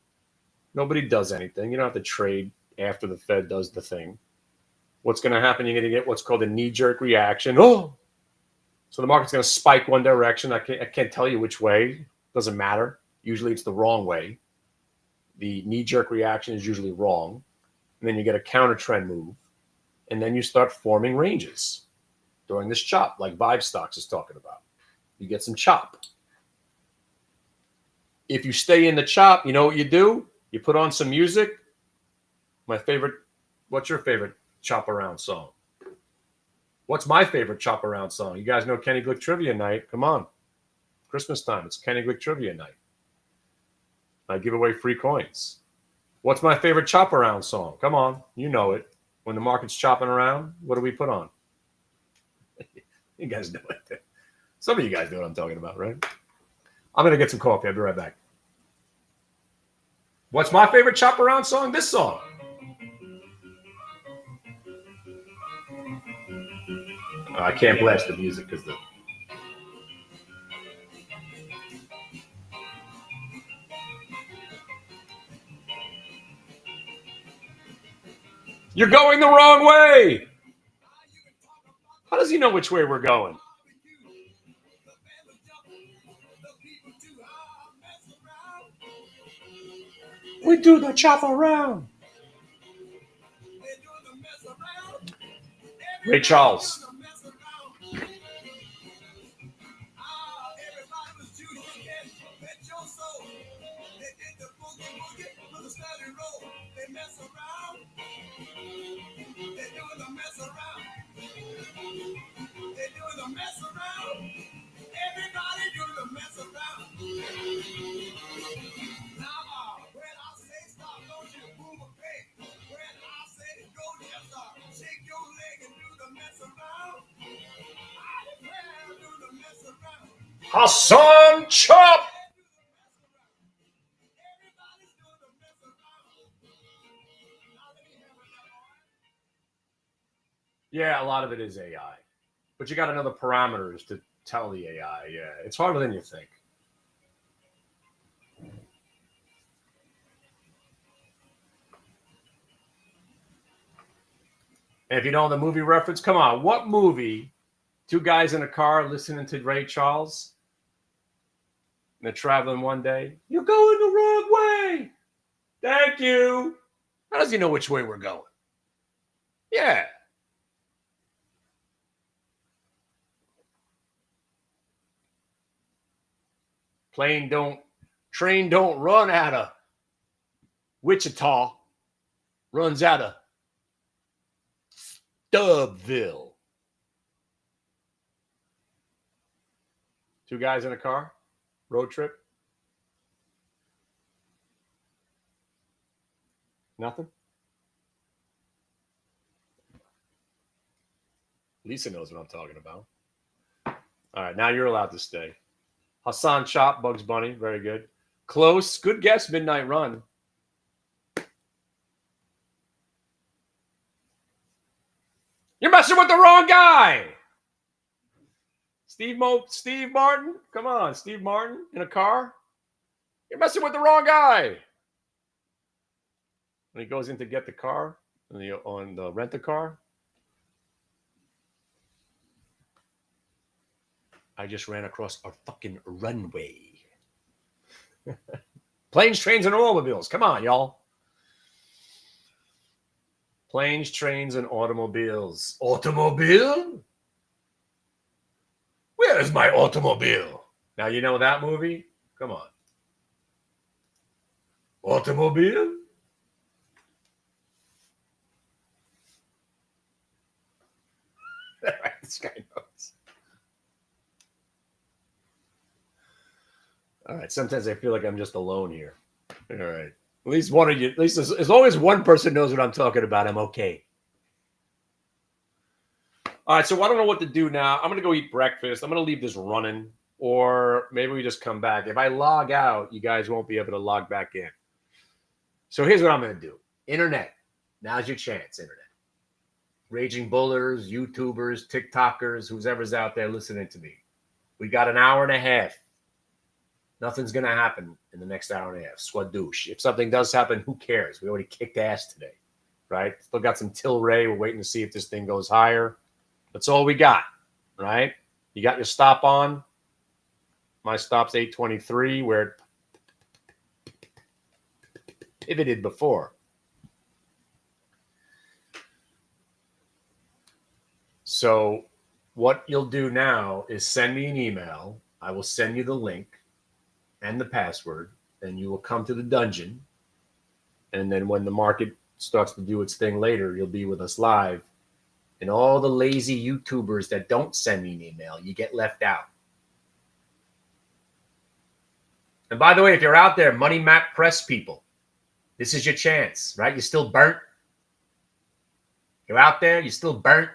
Nobody does anything. You don't have to trade after the Fed does the thing. What's going to happen? You're going to get what's called a knee-jerk reaction. Oh, so the market's going to spike one direction. I can't tell you which way. Doesn't matter. Usually it's the wrong way. The knee-jerk reaction is usually wrong. And then you get a counter trend move. And then you start forming ranges during this chop, like Vibe Stocks is talking about. You get some chop. If you stay in the chop, you know what you do? You put on some music. What's your favorite chop around song? What's my favorite chop around song? You guys know Kenny Glick Trivia Night. Come on. Christmas time. It's Kenny Glick Trivia Night. I give away free coins. What's my favorite chop around song? Come on. You know it. When the market's chopping around, what do we put on? You guys know it. Some of you guys know what I'm talking about, right? I'm going to get some coffee. I'll be right back. What's my favorite chop around song? This song. I can't blast the music because You're going the wrong way. How does he know which way we're going? We do the chop around. Ray Charles. Hassan Chop. Yeah, a lot of it is AI. But you got another parameters to tell the AI. Yeah, it's harder than you think. And if you know the movie reference, come on. What movie? Two guys in a car listening to Ray Charles. And they're traveling one day. You're going the wrong way. Thank you. How does he know which way we're going? Yeah. Train don't run out of Wichita, runs out of Stubbville. 2 guys in a car, road trip. Nothing? Lisa knows what I'm talking about. All right, now you're allowed to stay. Hassan Chop, Bugs Bunny, very good. Close, good guess, Midnight Run. You're messing with the wrong guy. Steve Martin? Come on, Steve Martin in a car? You're messing with the wrong guy. When he goes in to get the car, on the rent-a-car, I just ran across a fucking runway. Planes, trains, and automobiles. Come on, y'all. Planes, trains, and automobiles. Automobile? Where's my automobile? Now, you know that movie? Come on. Automobile? This guy knows. All right. Sometimes I feel like I'm just alone here. All right. At least one of you, at least as long as one person knows what I'm talking about, I'm okay. All right. So I don't know what to do now. I'm going to go eat breakfast. I'm going to leave this running, or maybe we just come back. If I log out, you guys won't be able to log back in. So here's what I'm going to do. Internet. Now's your chance, Internet. Raging Bullers, YouTubers, TikTokers, whoever's out there listening to me. We got an hour and a half. Nothing's going to happen in the next hour and a half. Squadouche. If something does happen, who cares? We already kicked ass today, right? Still got some Tilray. We're waiting to see if this thing goes higher. That's all we got, right? You got your stop on. My stop's 823, where it pivoted before. So what you'll do now is send me an email. I will send you the link and the password, and you will come to the dungeon. And then when the market starts to do its thing later, you'll be with us live. And all the lazy YouTubers that don't send me an email, you get left out. And by the way, if you're out there, Money Map Press people, this is your chance, right? You're still burnt. You're out there, you're still burnt.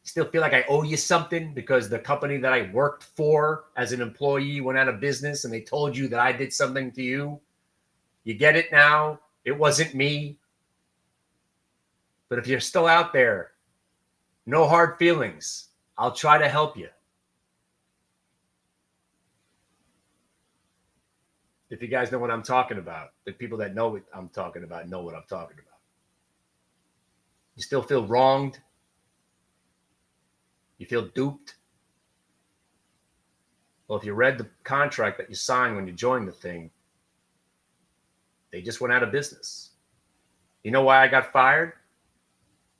You still feel like I owe you something because the company that I worked for as an employee went out of business and they told you that I did something to you. You get it now. It wasn't me. But if you're still out there, no hard feelings. I'll try to help you. If you guys know what I'm talking about, the people that know what I'm talking about know what I'm talking about. You still feel wronged? You feel duped? Well, if you read the contract that you signed when you joined the thing, they just went out of business. You know why I got fired?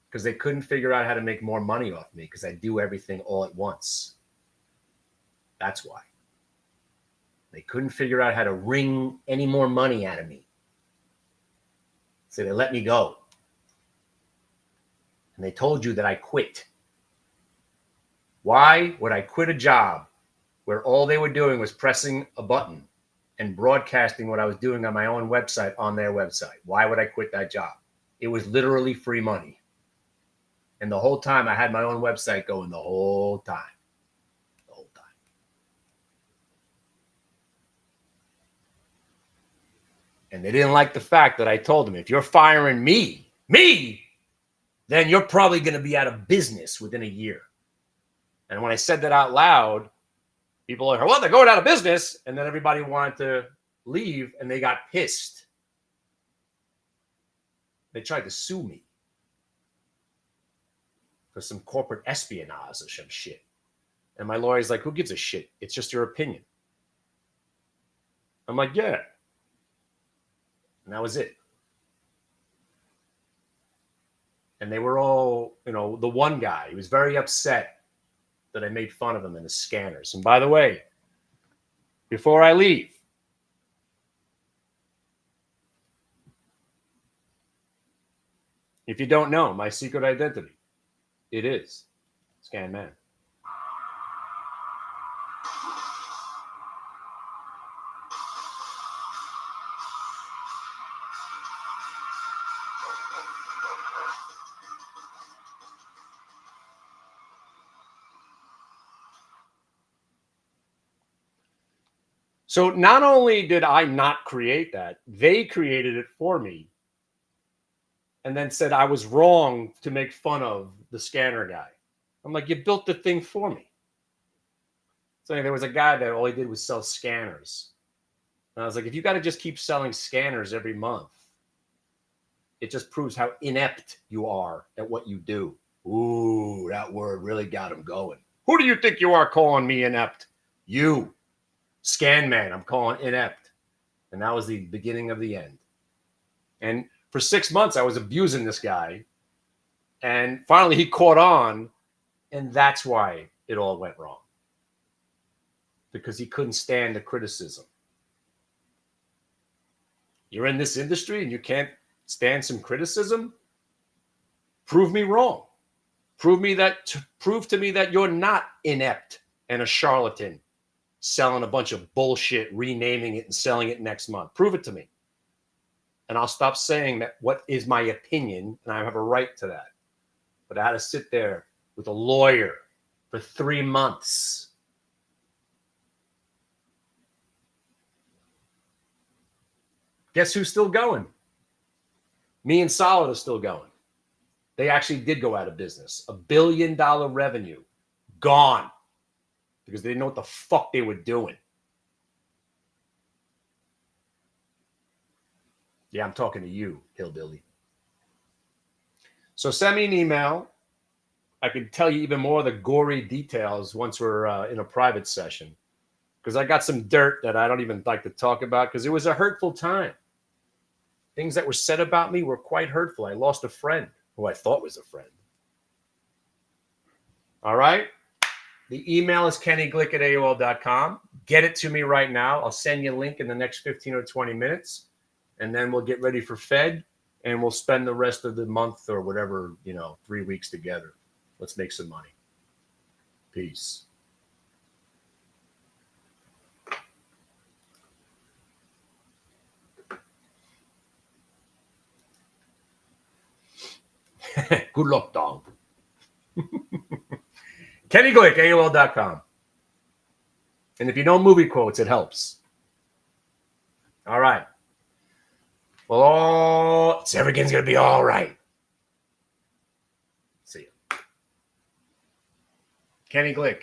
Because they couldn't figure out how to make more money off me because I do everything all at once. That's why. They couldn't figure out how to wring any more money out of me. So they let me go. And they told you that I quit. Why would I quit a job where all they were doing was pressing a button and broadcasting what I was doing on my own website on their website? Why would I quit that job? It was literally free money. And the whole time I had my own website going the whole time. The whole time. And they didn't like the fact that I told them, if you're firing me, then you're probably going to be out of business within a year. And when I said that out loud, people were like, well, they're going out of business. And then everybody wanted to leave and they got pissed. They tried to sue me for some corporate espionage or some shit. And my lawyer's like, who gives a shit? It's just your opinion. I'm like, yeah. And that was it. And they were all, the one guy, he was very upset that I made fun of him in the scanners. And by the way, before I leave. If you don't know my secret identity, it is Scan Man. So not only did I not create that, they created it for me and then said I was wrong to make fun of the scanner guy. I'm like, you built the thing for me. So there was a guy that all he did was sell scanners. And I was like, if you got to just keep selling scanners every month, it just proves how inept you are at what you do. Ooh, that word really got him going. Who do you think you are calling me inept? You. Scan Man, I'm calling inept. And that was the beginning of the end. And for 6 months, I was abusing this guy. And finally, he caught on. And that's why it all went wrong. Because he couldn't stand the criticism. You're in this industry and you can't stand some criticism? Prove me wrong. Prove to me that you're not inept and a charlatan selling a bunch of bullshit, renaming it and selling it next month. Prove it to me. And I'll stop saying that what is my opinion, and I have a right to that. But I had to sit there with a lawyer for 3 months. Guess who's still going? Me and Solid are still going. They actually did go out of business. $1 billion revenue gone because they didn't know what the fuck they were doing. Yeah, I'm talking to you, hillbilly. So send me an email. I can tell you even more of the gory details once we're in a private session, because I got some dirt that I don't even like to talk about because it was a hurtful time. Things that were said about me were quite hurtful. I lost a friend who I thought was a friend. All right? The email is kennyglick@aol.com. Get it to me right now. I'll send you a link in the next 15 or 20 minutes, and then we'll get ready for Fed, and we'll spend the rest of the month or whatever, 3 weeks together. Let's make some money. Peace. Good luck, dog. Kenny Glick, AOL.com. And if you know movie quotes, it helps. All right. Well, everything's going to be all right. See you. Kenny Glick.